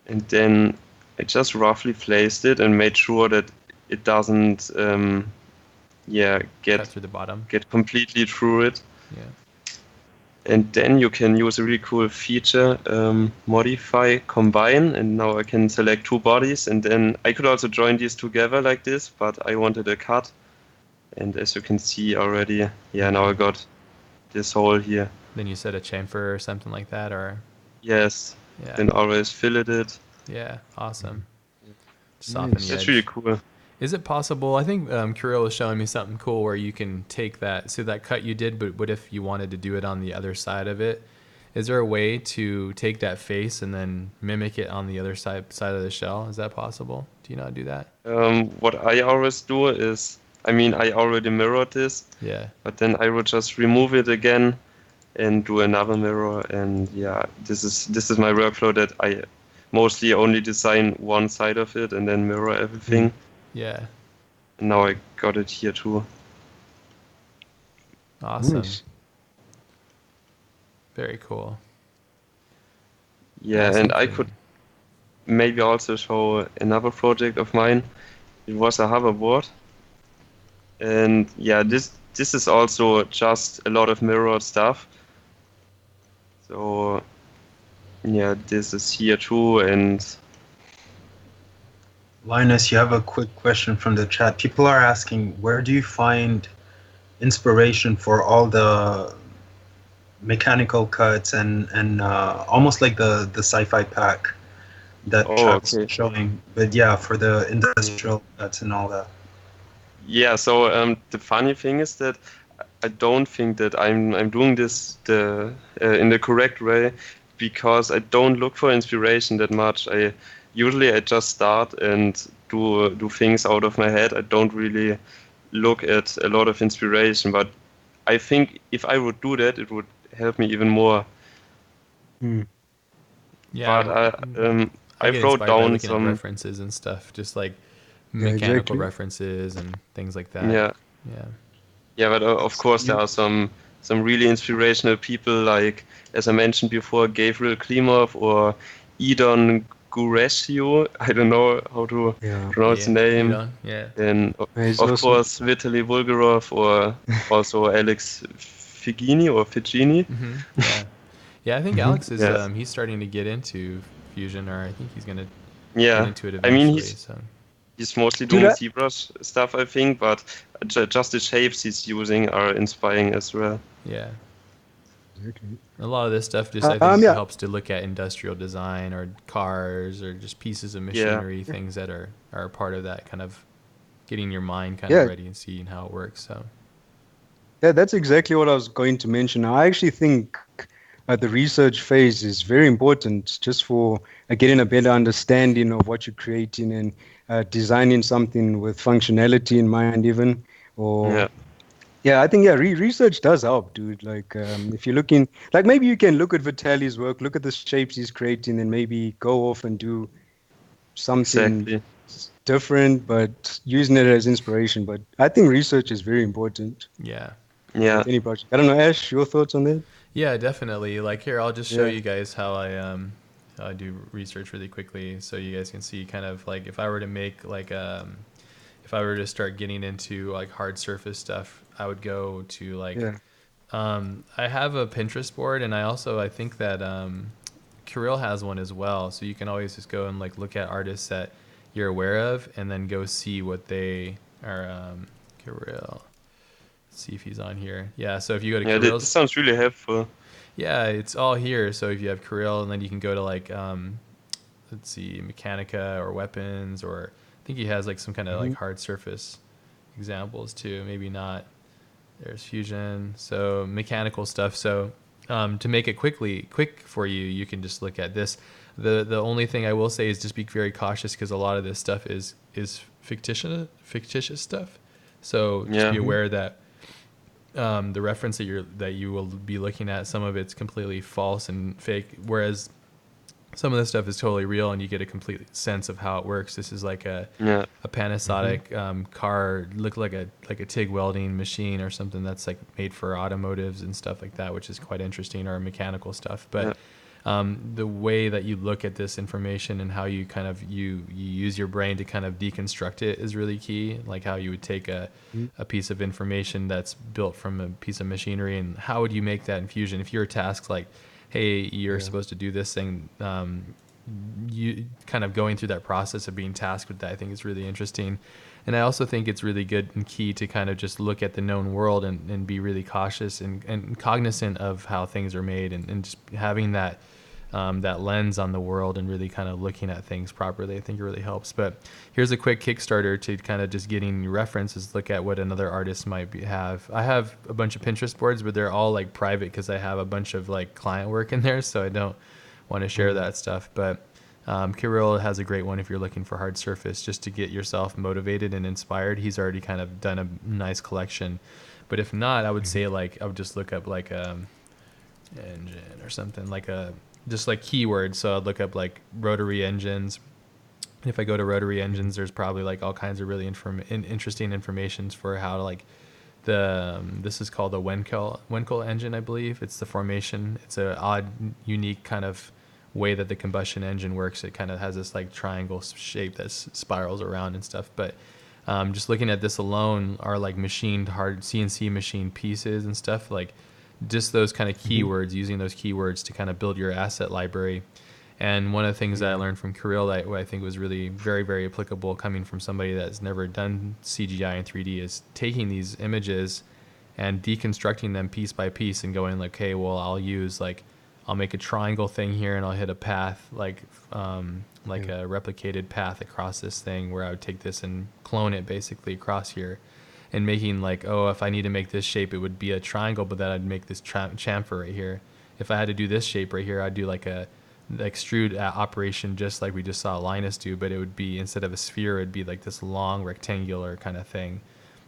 And then I just roughly placed it and made sure that it doesn't
Cut
get
through the bottom.
completely through it.
Yeah.
And then you can use a really cool feature, modify combine, and now I can select two bodies, and then I could also join these together like this, but I wanted a cut. And as you can see already, now I got this hole here.
Then you set a chamfer or something like that, or
Yes,
yeah,
then always fillet it.
yeah, awesome. Soften
Nice.
the
That's
edge.
really cool.
Is it possible? I think Kirill was showing me something cool where you can take that, so that cut you did, but what if you wanted to do it on the other side of it? Is there a way to take that face and then mimic it on the other side of the shell? Is that possible? Do you know how to do that?
What I always do is, I already mirrored this,
Yeah.
but then I would just remove it again and do another mirror. And this is my workflow, that I mostly only design one side of it and then mirror everything.
Yeah.
And now I got it here too.
Awesome.
Nice.
Very cool.
Yeah,
Awesome
and I
thing.
could maybe also show another project of mine. It was a hoverboard. And this is also just a lot of mirrored stuff. So this is here too, and
Linus, you have a quick question from the chat. People are asking, where do you find inspiration for all the mechanical cuts and almost like the sci-fi pack that Chuck's
okay.
showing, but yeah, for the industrial cuts and all that.
Yeah, so the funny thing is that I don't think that I'm doing this in the correct way, because I don't look for inspiration that much. I just start and do things out of my head. I don't really look at a lot of inspiration, but I think if I would do that, it would help me even more.
Yeah.
But
I
I
get
wrote
inspired by
down
looking at
some.
references and stuff, just like
Yeah,
mechanical
exactly.
references and things like that.
Yeah.
Yeah.
Yeah, but of course there are some really inspirational people, like, as I mentioned before, Gabriel Klimov or Idon Gurescu. I don't know how to
Yeah.
pronounce the
Yeah. You
name.
know? Yeah.
And
He's
of
awesome.
course Vitaly Bulgarov, or also Alex Figini.
Yeah. Yeah. I think Alex is
Yes.
he's starting to get into fusion, or I think he's gonna get
Yeah.
into it
I mean,
eventually. So
he's mostly
Dude,
doing ZBrush stuff, I think, but just the shapes he's using are inspiring as well.
yeah.
Exactly.
A lot of this stuff just I think
Yeah.
helps to look at industrial design or cars or just pieces of machinery, things that are a part of that kind of getting your mind kind
Yeah.
of ready and seeing how it works. So
Yeah, that's exactly what I was going to mention. I actually think the research phase is very important, just for getting a better understanding of what you're creating, and designing something with functionality in mind, even. Or yeah, I think research does help, dude. Like, if you're looking, like, maybe you can look at Vitaly's work, look at the shapes he's creating, and maybe go off and do something
Exactly.
different, but using it as inspiration. But I think research is very important
yeah.
Yeah.
with any project. I don't know, Ash, your thoughts on that?
Yeah, definitely. Like here, I'll just show
Yeah.
you guys how I do research really quickly, so you guys can see kind of like if I were to make like if I were to start getting into like hard surface stuff, I would go to like
Yeah.
I have a Pinterest board, and I think that Kirill has one as well, so you can always just go and like look at artists that you're aware of, and then go see what they are. Kirill. See if he's on here. Yeah, so if you go to
Yeah,
Kirill's,
this sounds really helpful.
yeah, it's all here. So if you have Kirill, and then you can go to like let's see, Mechanica or Weapons, or I think he has like some kind of like hard surface examples too. Maybe not. There's Fusion. So mechanical stuff. So to make it quick for you, you can just look at this. The only thing I will say is just be very cautious, because a lot of this stuff is fictitious stuff. So just be aware that the reference that you will be looking at, some of it's completely false and fake, whereas some of this stuff is totally real, and you get a complete sense of how it works. This is like a Panasonic car, look like a TIG welding machine or something that's like made for automotives and stuff like that, which is quite interesting, or mechanical stuff. But the way that you look at this information and how you kind of you use your brain to kind of deconstruct it is really key. Like how you would take a piece of information that's built from a piece of machinery, and how would you make that in Fusion? If your task's like, hey, you're supposed to do this thing, you kind of going through that process of being tasked with that, I think is really interesting. And I also think it's really good and key to kind of just look at the known world and be really cautious and cognizant of how things are made, and just having that that lens on the world and really kind of looking at things properly, I think it really helps. But here's a quick Kickstarter to kind of just getting references, look at what another artist might have. I have a bunch of Pinterest boards, but they're all like private because I have a bunch of like client work in there, so I don't want to share that stuff. But Kirill has a great one if you're looking for hard surface, just to get yourself motivated and inspired. He's already kind of done a nice collection. But if not, I would say like I would just look up like a engine or something, like a just like keywords. So I'd look up like rotary engines. If I go to rotary engines, there's probably like all kinds of really interesting informations for how to like this is called a Wenkel engine, I believe. It's the formation. It's a odd, unique kind of way that the combustion engine works. It kind of has this like triangle shape that spirals around and stuff. But just looking at this alone are like machined hard CNC machined pieces and stuff, like just those kind of keywords, using those keywords to kind of build your asset library. And one of the things that I learned from Kirill that I think was really very, very applicable, coming from somebody that's never done CGI in 3D, is taking these images and deconstructing them piece by piece and going like, okay, well, I'll make a triangle thing here and I'll hit a path like a replicated path across this thing, where I would take this and clone it basically across here, and making like, oh, if I need to make this shape, it would be a triangle, but then I'd make this chamfer right here. If I had to do this shape right here, I'd do like a extrude operation, just like we just saw Linus do, but it would be, instead of a sphere, it'd be like this long rectangular kind of thing.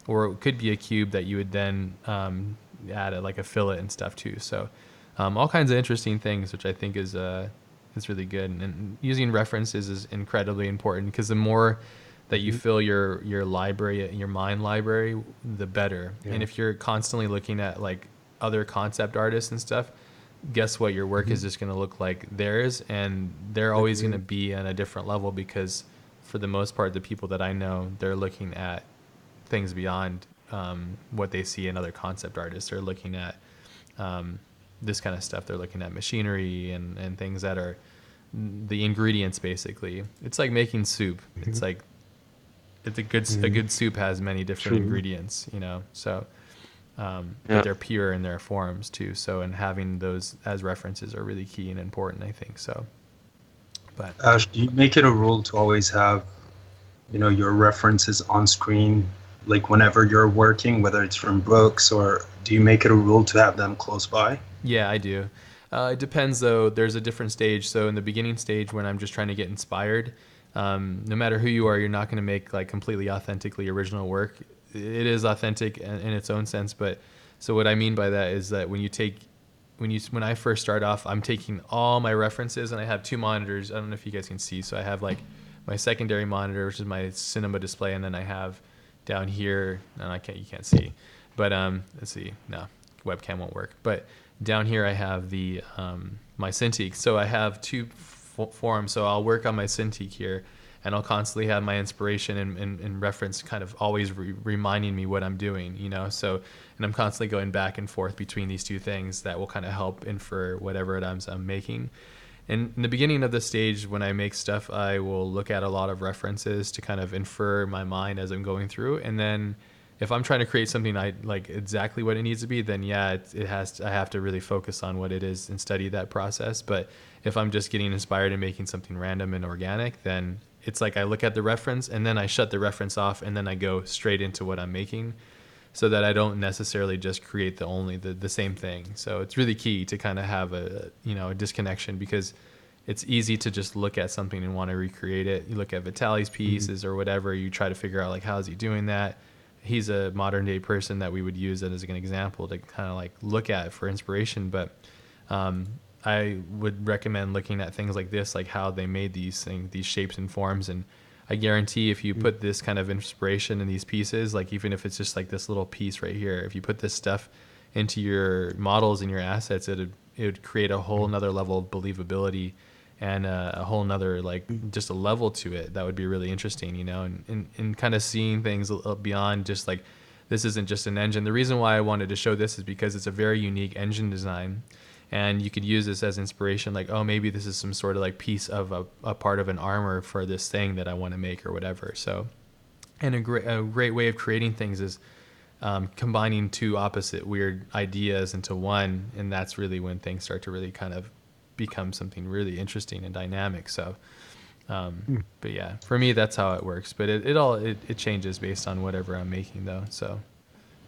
Or it could be a cube that you would then add like a fillet and stuff too. So all kinds of interesting things, which I think is really good. And using references is incredibly important, because the more that you fill your library, your mind library, the better. Yeah. And if you're constantly looking at like other concept artists and stuff, guess what? Your work is just going to look like theirs, and they're always going to be on a different level, because for the most part, the people that I know, they're looking at things beyond what they see in other concept artists. They're looking at this kind of stuff. They're looking at machinery and things that are the ingredients, basically. It's like making soup. It's like a good soup has many different ingredients, you know. So but they're pure in their forms too. So, and having those as references are really key and important, I think. So, but
Ash, do you make it a rule to always have, your references on screen, like whenever you're working, whether it's from books, or do you make it a rule to have them close by?
Yeah, I do. It depends, though. There's a different stage. So in the beginning stage, when I'm just trying to get inspired, no matter who you are, you're not going to make like completely authentically original work. It is authentic in its own sense, but so what I mean by that is that when I first start off, I'm taking all my references, and I have two monitors. I don't know if you guys can see. So I have like my secondary monitor, which is my cinema display, and then I have down here, and you can't see, but let's see. No, webcam won't work. But down here I have the my Cintiq. So I have two forms. So I'll work on my Cintiq here, and I'll constantly have my inspiration and reference kind of always reminding me what I'm doing, So, and I'm constantly going back and forth between these two things that will kind of help infer whatever it is I'm making. And in the beginning of the stage, when I make stuff, I will look at a lot of references to kind of infer my mind as I'm going through. And then if I'm trying to create something I like exactly what it needs to be, then I have to really focus on what it is and study that process. But if I'm just getting inspired and making something random and organic, then it's like I look at the reference and then I shut the reference off, and then I go straight into what I'm making, so that I don't necessarily just create the same thing. So it's really key to kind of have a disconnection, because it's easy to just look at something and want to recreate it. You look at Vitali's pieces or whatever, you try to figure out like, how is he doing that? He's a modern day person that we would use that as an example to kind of like look at for inspiration. But I would recommend looking at things like this, like how they made these things, these shapes and forms. And I guarantee if you put this kind of inspiration in these pieces, like even if it's just like this little piece right here, if you put this stuff into your models and your assets, it would create a whole nother level of believability and a whole nother, like, just a level to it that would be really interesting, you know, and kind of seeing things beyond just like, this isn't just an engine. The reason why I wanted to show this is because it's a very unique engine design, and you could use this as inspiration, like, oh, maybe this is some sort of like piece of a part of an armor for this thing that I want to make or whatever. So, and a great way of creating things is combining two opposite weird ideas into one, and that's really when things start to really kind of become something really interesting and dynamic. So, but yeah, for me, that's how it works. But it changes based on whatever I'm making, though. So,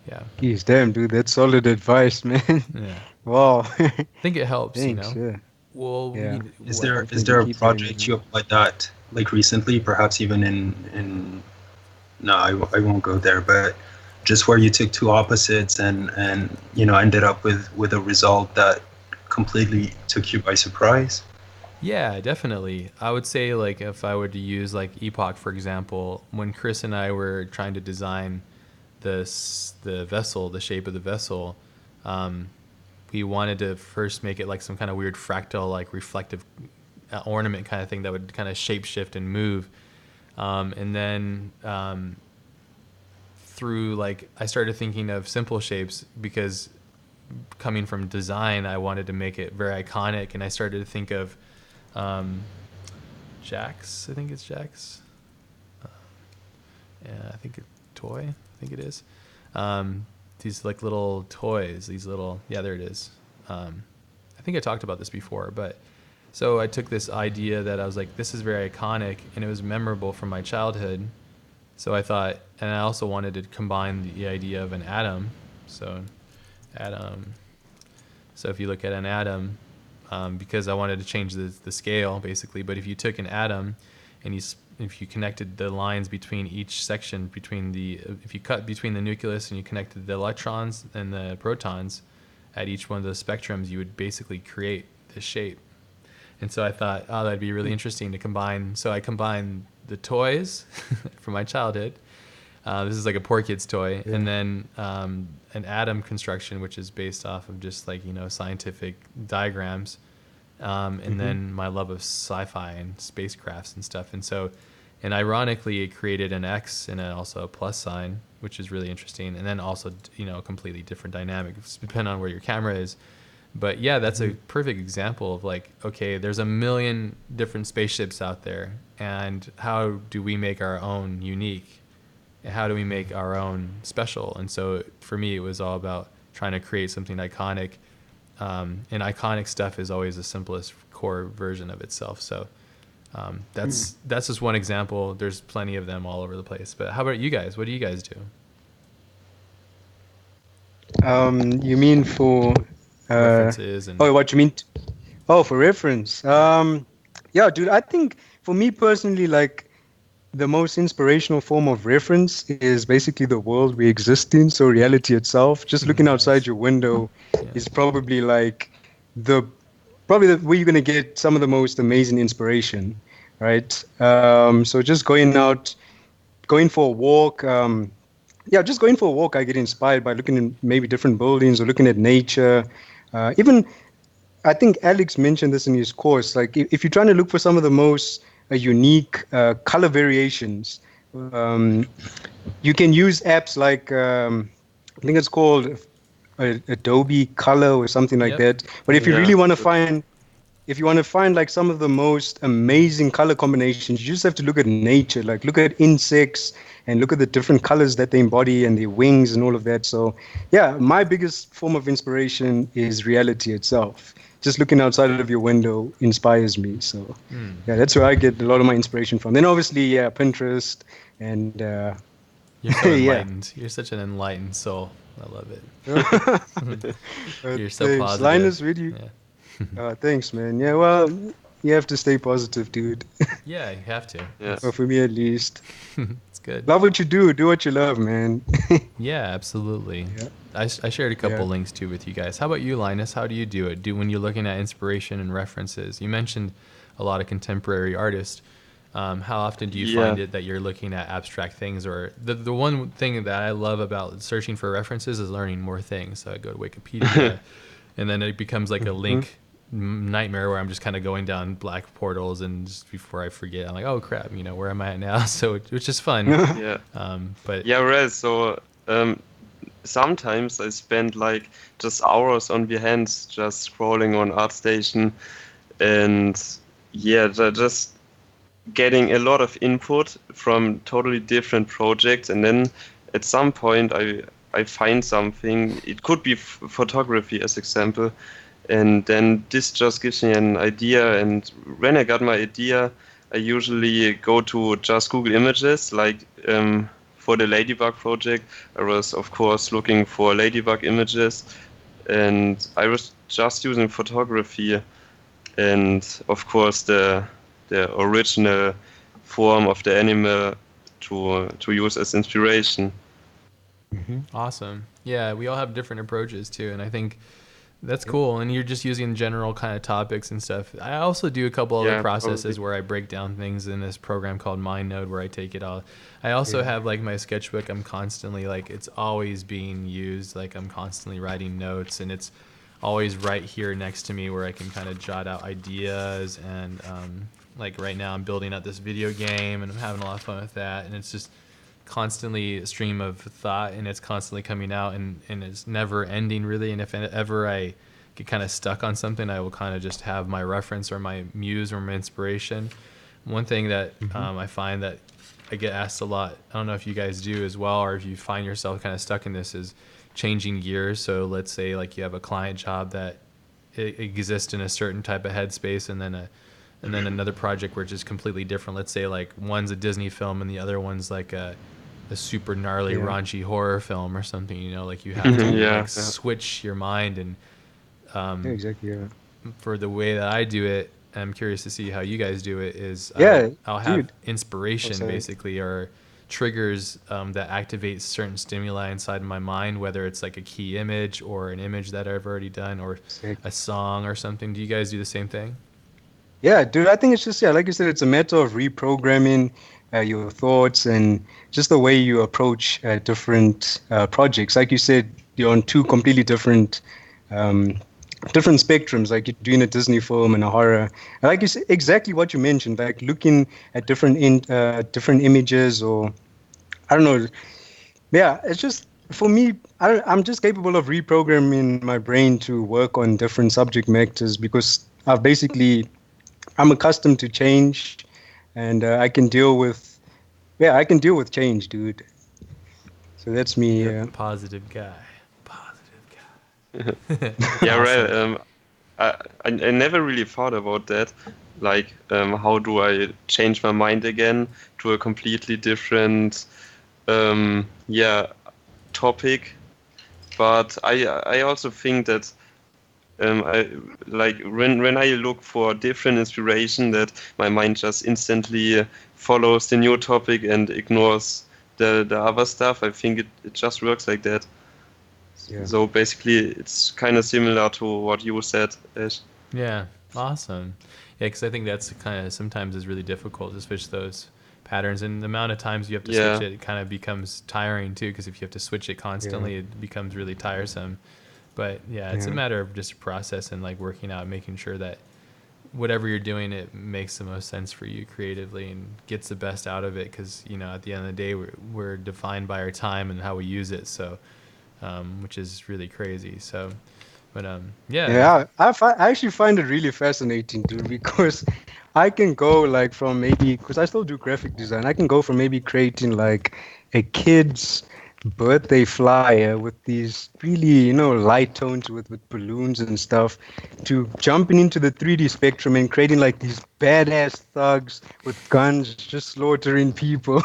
yeah.
Jeez, damn, dude, that's solid advice, man.
Yeah.
Wow.
I think it helps,
Thanks,
you know.
yeah.
Well,
Yeah.
Is
Well,
there
hopefully
is there a
keep it in
project
mind.
you applied that like recently, perhaps even in no, I won't go there, but just where you took two opposites and you know ended up with a result that completely took you by surprise?
yeah, definitely. I would say, like, if I were to use like Epoch, for example, when Chris and I were trying to design the vessel, the shape of the vessel, we wanted to first make it like some kind of weird fractal, like reflective ornament kind of thing that would kind of shape shift and move. And then through, like, I started thinking of simple shapes because coming from design, I wanted to make it very iconic. And I started to think of Jax. I think it's Jax. Yeah, I think toy. I think it is. These like little toys. These little. Yeah, there it is. I think I talked about this before, but so I took this idea that I was like, this is very iconic, and it was memorable from my childhood. So I thought, and I also wanted to combine the idea of an atom. So, atom. So if you look at an atom, because I wanted to change the scale basically, but if you took an atom and if you connected the lines between each section, if you cut between the nucleus and you connected the electrons and the protons at each one of those spectrums, you would basically create this shape. And so I thought, oh, that'd be really interesting to combine. So I combined the toys from my childhood. This is like a poor kid's toy. Yeah. And then an atom construction, which is based off of just like, you know, scientific diagrams. And then my love of sci-fi and spacecrafts and stuff. And so, and ironically, it created an X and also a plus sign, which is really interesting. And then also, you know, a completely different dynamic, depending on where your camera is. But yeah, that's a perfect example of like, okay, there's a million different spaceships out there, and how do we make our own unique? And how do we make our own special? And so for me, it was all about trying to create something iconic. And iconic stuff is always the simplest core version of itself. So that's just one example. There's plenty of them all over the place. But how about you guys? What do you guys do?
You mean for
references and
what you mean? For reference. Yeah, dude. I think for me personally, like the most inspirational form of reference is basically the world we exist in. So reality itself. Just looking outside your window is probably like probably the way you're gonna get some of the most amazing inspiration, right? So just going for a walk. Just going for a walk, I get inspired by looking at maybe different buildings or looking at nature. Even, I think Alex mentioned this in his course, like if you're trying to look for some of the most unique color variations, you can use apps like, I think it's called Adobe Color or something like that. But if you really want to find, like some of the most amazing color combinations, you just have to look at nature, like look at insects and look at the different colors that they embody and their wings and all of that. So yeah, my biggest form of inspiration is reality itself. Just looking outside of your window inspires me. So yeah, that's where I get a lot of my inspiration from. Then obviously, Pinterest and
you're so enlightened. You're such an enlightened soul. I love it. You're so
thanks.
positive.
Linus, with you. Yeah. Thanks, man. Yeah, well, you have to stay positive, dude.
Yeah, you have to.
Yes.
Well, for me at least.
It's good.
Love what you do. Do what you love, man.
Yeah, absolutely.
Yeah.
I shared a couple links too with you guys. How about you, Linus? How do you do it? When you're looking at inspiration and references? You mentioned a lot of contemporary artists. How often do you
Yeah.
find it that you're looking at abstract things? Or the one thing that I love about searching for references is learning more things. So I go to Wikipedia, and then it becomes like a link nightmare where I'm just kind of going down black portals, and just before I forget, I'm like, oh crap, where am I at now? So it's just fun.
Yeah.
But
Yeah, right. So sometimes I spend like just hours on Behance just scrolling on ArtStation, and yeah, just getting a lot of input from totally different projects, and then at some point I find something. It could be photography as example, and then this just gives me an idea. And when I got my idea, I usually go to just Google Images. Like for the Ladybug project, I was of course looking for Ladybug images, and I was just using photography, and of course the original form of the animal to use as inspiration.
awesome. Yeah, we all have different approaches too, and I think that's cool. And you're just using general kind of topics and stuff. I also do a couple other
Yeah,
processes
probably.
where I break down things in this program called MindNode, where I take it all. I also have like my sketchbook. I'm constantly like, it's always being used. Like I'm constantly writing notes, and it's always right here next to me where I can kind of jot out ideas. And like right now I'm building out this video game, and I'm having a lot of fun with that. And it's just constantly a stream of thought, and it's constantly coming out, and it's never ending really. And if ever I get kind of stuck on something, I will kind of just have my reference or my muse or my inspiration. One thing that I find that I get asked a lot, I don't know if you guys do as well, or if you find yourself kind of stuck in this, is changing gears. So let's say like you have a client job that it exists in a certain type of headspace, and then another project where it's just completely different. Let's say like one's a Disney film and the other one's like a super gnarly raunchy horror film or something, like you have to
Yeah,
like switch your mind. And
Yeah, exactly. Yeah.
for the way that I do it, I'm curious to see how you guys do it, is
Yeah,
I'll have
dude.
inspiration
Sorry.
basically, or triggers that activate certain stimuli inside my mind, whether it's like a key image or an image that I've already done, or
Sick.
a song or something. Do you guys do the same thing?
Yeah, dude, I think it's just, like you said, it's a matter of reprogramming your thoughts and just the way you approach different projects. Like you said, you're on two completely different different spectrums. Like you're doing a Disney film and a horror. And like you said, exactly what you mentioned, like looking at different images, or I don't know. Yeah, it's just for me. I'm just capable of reprogramming my brain to work on different subject matters because I'm accustomed to change, and I can deal with change, dude. So that's me.
Positive guy.
Yeah,
Awesome.
right. I never really thought about that. Like, how do I change my mind again to a completely different, topic? But I also think that I like when I look for different inspiration, that my mind just instantly follows the new topic and ignores the other stuff. I think it just works like that.
Yeah.
So basically, it's kind of similar to what you said, Ash.
Yeah, awesome. Yeah, because I think that's kind of sometimes is really difficult to switch those patterns, and the amount of times you have to
Yeah.
switch it kind of becomes tiring too. Because if you have to switch it constantly, it becomes really tiresome. But yeah, it's a matter of just process and like working out, making sure that whatever you're doing, it makes the most sense for you creatively and gets the best out of it. Because at the end of the day, we're defined by our time and how we use it. So, which is really crazy. So, but
Yeah, I actually find it really fascinating, dude, because I can go like from maybe, because I still do graphic design, I can go from maybe creating like a kid's birthday flyer with these really, light tones with balloons and stuff, to jumping into the 3D spectrum and creating like these badass thugs with guns just slaughtering people.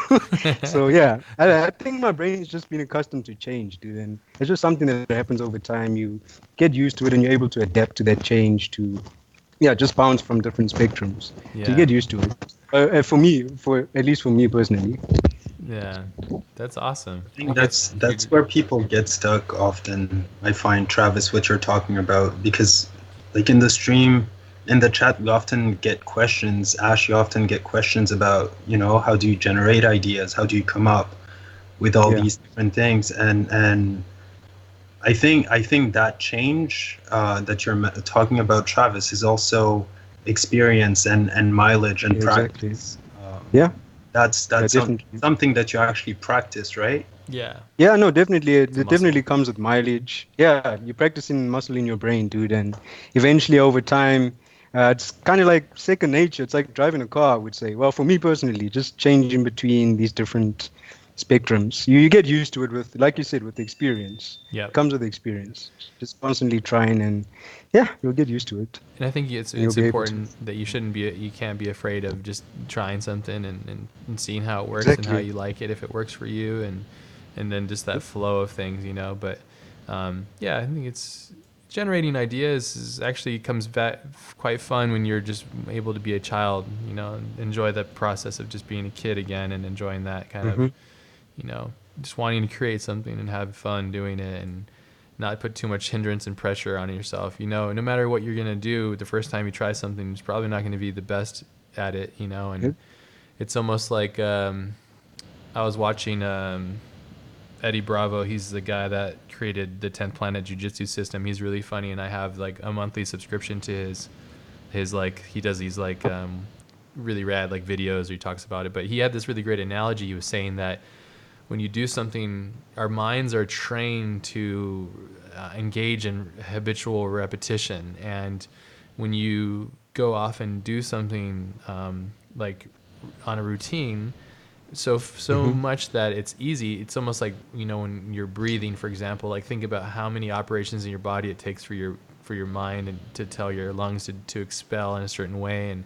So yeah, I think my brain has just been accustomed to change, dude, and it's just something that happens over time. You get used to it and you're able to adapt to that change to, just bounce from different spectrums. So
Yeah.
you get used to it. At least for me personally.
Yeah, that's awesome.
I think that's where people get stuck often. I find, Travis, what you're talking about, because like in the stream, in the chat, we often get questions. Ash, you often get questions about, how do you generate ideas? How do you come up with all these different things? And I think that change that you're talking about, Travis, is also experience and mileage and
Exactly.
practice.
Yeah.
That's
definitely.
something that you actually practice, right?
Yeah.
Yeah, no, definitely. It
muscle.
definitely comes with mileage. Yeah, you're practicing muscle in your brain, dude. And eventually, over time, it's kind of like second nature. It's like driving a car, I would say. Well, for me personally, just changing between these different spectrums. You get used to it with, like you said, with the experience.
Yeah.
It comes with the experience. Just constantly trying, and yeah, you'll get used to it.
And I think it's important that you can't be afraid of just trying something and seeing how it works and how you like it, if it works for you, and then just that flow of things, But yeah, I think it's generating ideas actually comes back quite fun when you're just able to be a child, and enjoy the process of just being a kid again and enjoying that kind of, just wanting to create something and have fun doing it and not put too much hindrance and pressure on yourself. No matter what you're going to do, the first time you try something, it's probably not going to be the best at it, and it's almost like I was watching Eddie Bravo. He's the guy that created the 10th Planet Jiu-Jitsu system. He's really funny, and I have like a monthly subscription to his like, he does these like really rad like videos where he talks about it. But he had this really great analogy. He was saying that when you do something, our minds are trained to engage in habitual repetition. And when you go off and do something like on a routine, so much that it's easy, it's almost like, when you're breathing, for example, like think about how many operations in your body it takes for your mind and to tell your lungs to expel in a certain way and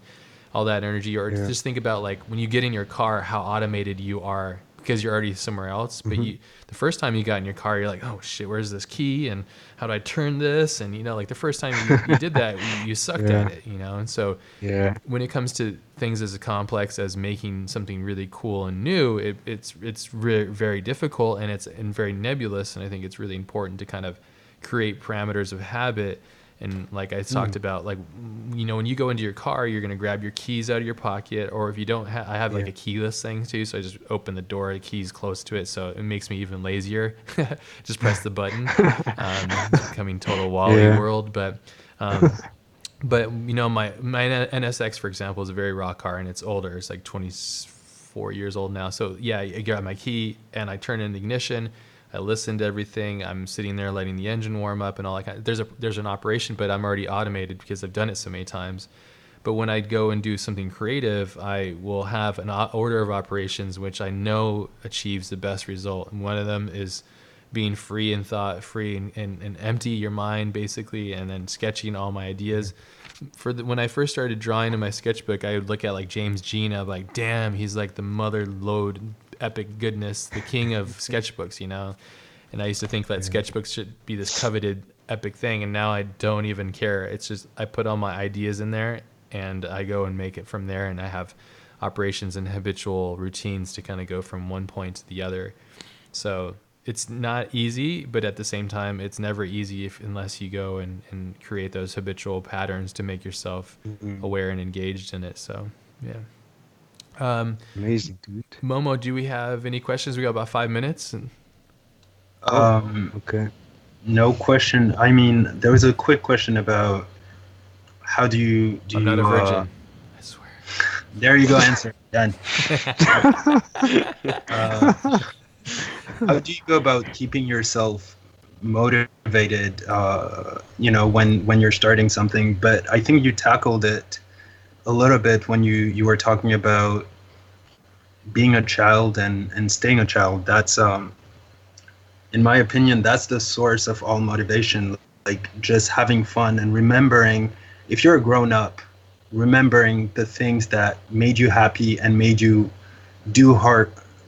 all that energy. Or just think about like when you get in your car, how automated you are because you're already somewhere else. But the first time you got in your car, you're like, oh shit, where's this key? And how do I turn this? And, like the first time you did that, you sucked at it, And so when it comes to things as complex as making something really cool and new, it's very difficult and it's very nebulous. And I think it's really important to kind of create parameters of habit. And like I talked about, like, when you go into your car, you're going to grab your keys out of your pocket. Or if you don't I have like a keyless thing too. So I just open the door, the key's close to it. So it makes me even lazier. Just press the button. Becoming total Wall-E world. But my NSX, for example, is a very raw car and it's older. It's like 24 years old now. So yeah, I grab my key and I turn in the ignition. I listen to everything. I'm sitting there letting the engine warm up and all that kind of, there's an operation, but I'm already automated because I've done it so many times. But when I go and do something creative, I will have an order of operations which I know achieves the best result. And one of them is being free and thought free and empty your mind basically, and then sketching all my ideas. When I first started drawing in my sketchbook, I would look at like James Jean. I'm like, damn, he's like the mother lode epic goodness, the king of sketchbooks, And I used to think that sketchbooks should be this coveted epic thing, and now I don't even care. It's just I put all my ideas in there and I go and make it from there, and I have operations and habitual routines to kind of go from one point to the other. So it's not easy, but at the same time, it's never easy unless you go and create those habitual patterns to make yourself aware and engaged in it. So, yeah.
Amazing, dude.
Momo, do we have any questions? We got about 5 minutes.
Okay.
No question. I mean, there was a quick question about how do you
I'm not a virgin. I swear.
There you go. Answer done. How do you go about keeping yourself motivated? When you're starting something. But I think you tackled it a little bit when you were talking about being a child and staying a child. That's in my opinion, that's the source of all motivation. Like just having fun and remembering, if you're a grown up, remembering the things that made you happy and made you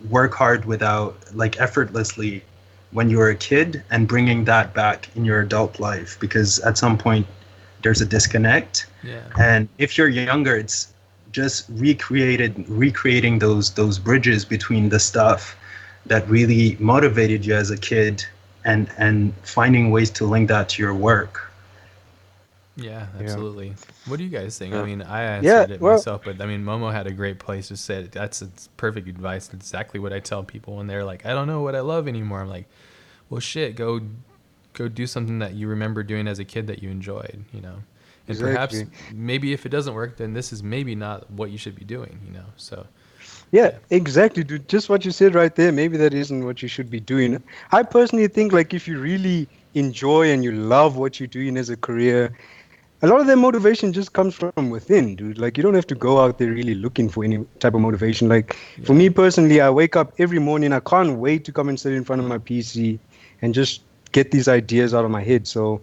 work hard without like effortlessly when you were a kid, and bringing that back in your adult life, because at some point there's a disconnect.
Yeah.
And if you're younger, it's just recreating those bridges between the stuff that really motivated you as a kid and finding ways to link that to your work.
Yeah, absolutely. What do you guys think? I
Yeah.
mean, I
Yeah,
answered it
well,
myself, but I mean, Momo had a great place to say it. It's perfect advice. It's exactly what I tell people when they're like, I don't know what I love anymore. I'm like, well, shit, go do something that you remember doing as a kid that you enjoyed, you know. And perhaps
exactly.
maybe if it doesn't work, then this is maybe not what you should be doing, you know. So,
Yeah,
yeah.
exactly, dude. Just what you said right there. Maybe that isn't what you should be doing. I personally think like if you really enjoy and you love what you're doing as a career, a lot of their motivation just comes from within, dude. Like you don't have to go out there really looking for any type of motivation. Like for
Yeah.
me personally, I wake up every morning. I can't wait to come and sit in front of my PC and just get these ideas out of my head. So,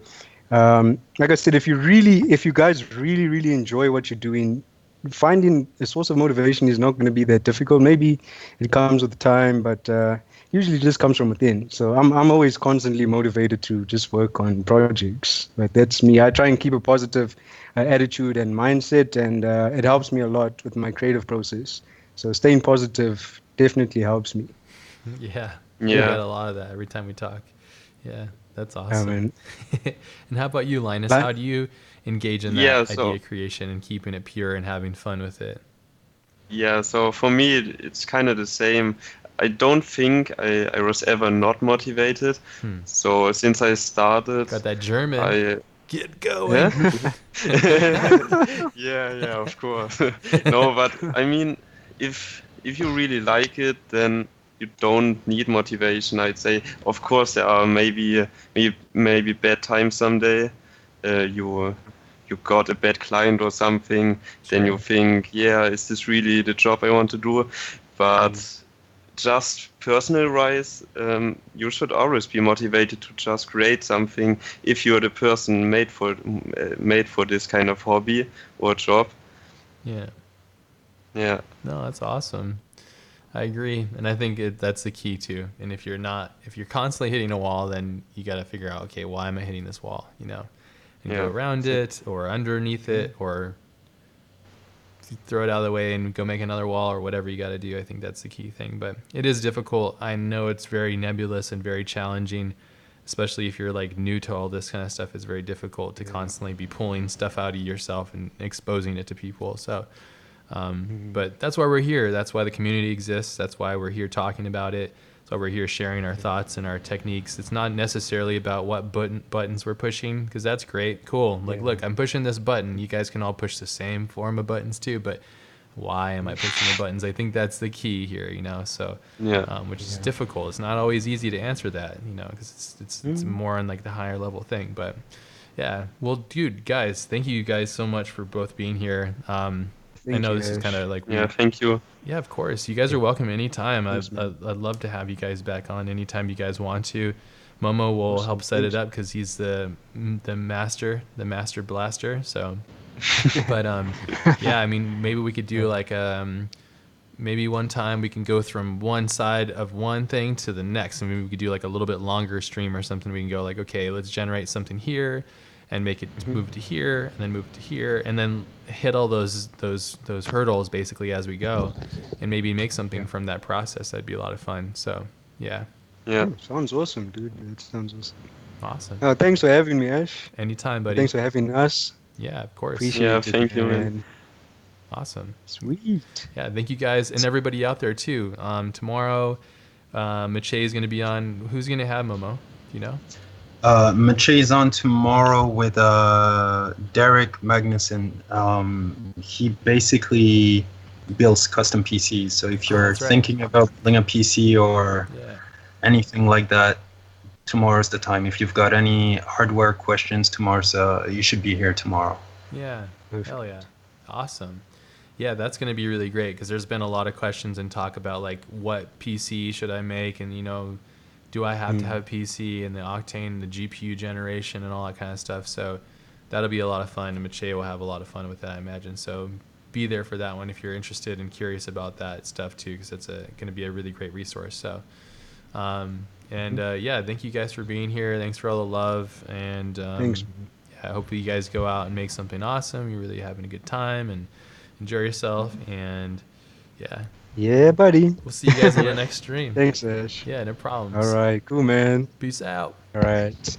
like I said, if you guys really enjoy what you're doing, finding a source of motivation is not going to be that difficult. Maybe it comes with time, but usually it just comes from within. So I'm always constantly motivated to just work on projects. But that's me. I try and keep a positive attitude and mindset, and it helps me a lot with my creative process. So staying positive definitely helps me.
Yeah. We
Yeah,
got
Yeah.
a lot of that every time we talk. Yeah, that's
I
awesome.
mean,
And how about you, Linus?
like,
How do you engage in
Yeah.
that idea
So
creation and keeping it pure and having fun with it?
yeah. So for me, it's kind of the same. I don't think I was ever not motivated.
Hmm.
So since I started,
Got that German.
I
Get
yeah.
going.
Yeah, yeah, of course. No, but I mean, if you really like it, then you don't need motivation. I'd say, of course, there are maybe bad times someday. You got a bad client or something, then you
Sure.
think, yeah, is this really the job I want to do? But just personal wise, you should always be motivated to just create something if you're the person made for this kind of hobby or job.
Yeah.
Yeah,
No, that's awesome. I agree, and I think that's the key too. And if you're constantly hitting a wall, then you got to figure out, okay, why am I hitting this wall? You know, and go
yeah,
around it or underneath it or throw it out of the way and go make another wall or whatever you got to do. I think that's the key thing. But it is difficult. I know it's very nebulous and very challenging, especially if you're like new to all this kind of stuff. It's very difficult to constantly be pulling stuff out of yourself and exposing it to people. So, but that's why we're here. That's why the community exists. That's why we're here talking about it. That's why we're here sharing our thoughts and our techniques. It's not necessarily about what buttons we're pushing, because that's great, cool. Like, look, I'm pushing this button. You guys can all push the same form of buttons too, but why am I pushing the buttons? I think that's the key here, you know. So,
yeah,
which is difficult. It's not always easy to answer that, you know, because it's more on like the higher level thing. But yeah, well, dude, guys, thank you guys so much for both being here. I
thank
know
you,
this is kind
Ash.
of like
yeah. Thank you.
yeah, of course. You guys are welcome anytime.
Thanks, man.
I'd love to have you guys back on anytime you guys want to. Momo will help set it up because he's the master blaster. So, but yeah, I mean, maybe we could do like maybe one time we can go from one side of one thing to the next, and maybe we could do like a little bit longer stream or something. We can go like, okay, let's generate something here and make it move to here and then move to here and then hit all those hurdles basically as we go and maybe make something from that process. That'd be a lot of fun. So yeah,
Yeah,
Sounds awesome, dude. It sounds awesome.
awesome.
Thanks for having me, Ash.
Anytime, buddy.
Thanks for having us.
Yeah, of course.
Appreciate
yeah.
it,
Thank you, man.
man.
Awesome.
Sweet.
Yeah, thank you guys and everybody out there too. Tomorrow, Mache is going to be on. Who's going to have Momo? Do you know?
Mache's on tomorrow with Derek Magnuson. He basically builds custom PCs. So if you're
that's right.
thinking about building a PC or
Yeah.
anything like that, tomorrow's the time. If you've got any hardware questions, you should be here tomorrow.
Yeah.
Perfect.
Hell yeah. Awesome. Yeah, that's going to be really great because there's been a lot of questions and talk about like what PC should I make, and you know, do I have to have a PC and the Octane, the GPU generation and all that kind of stuff. So that'll be a lot of fun, and Mache will have a lot of fun with that, I imagine. So be there for that one if you're interested and curious about that stuff too, because it's going to be a really great resource. So yeah, thank you guys for being here. Thanks for all the love, and
Thanks.
yeah, I hope you guys go out and make something awesome. You're really having a good time and enjoy yourself, and yeah,
Yeah, buddy.
we'll see you guys on the next stream.
Thanks, Ash.
Yeah, no problems.
All right. Cool, man.
Peace out.
All right. Peace.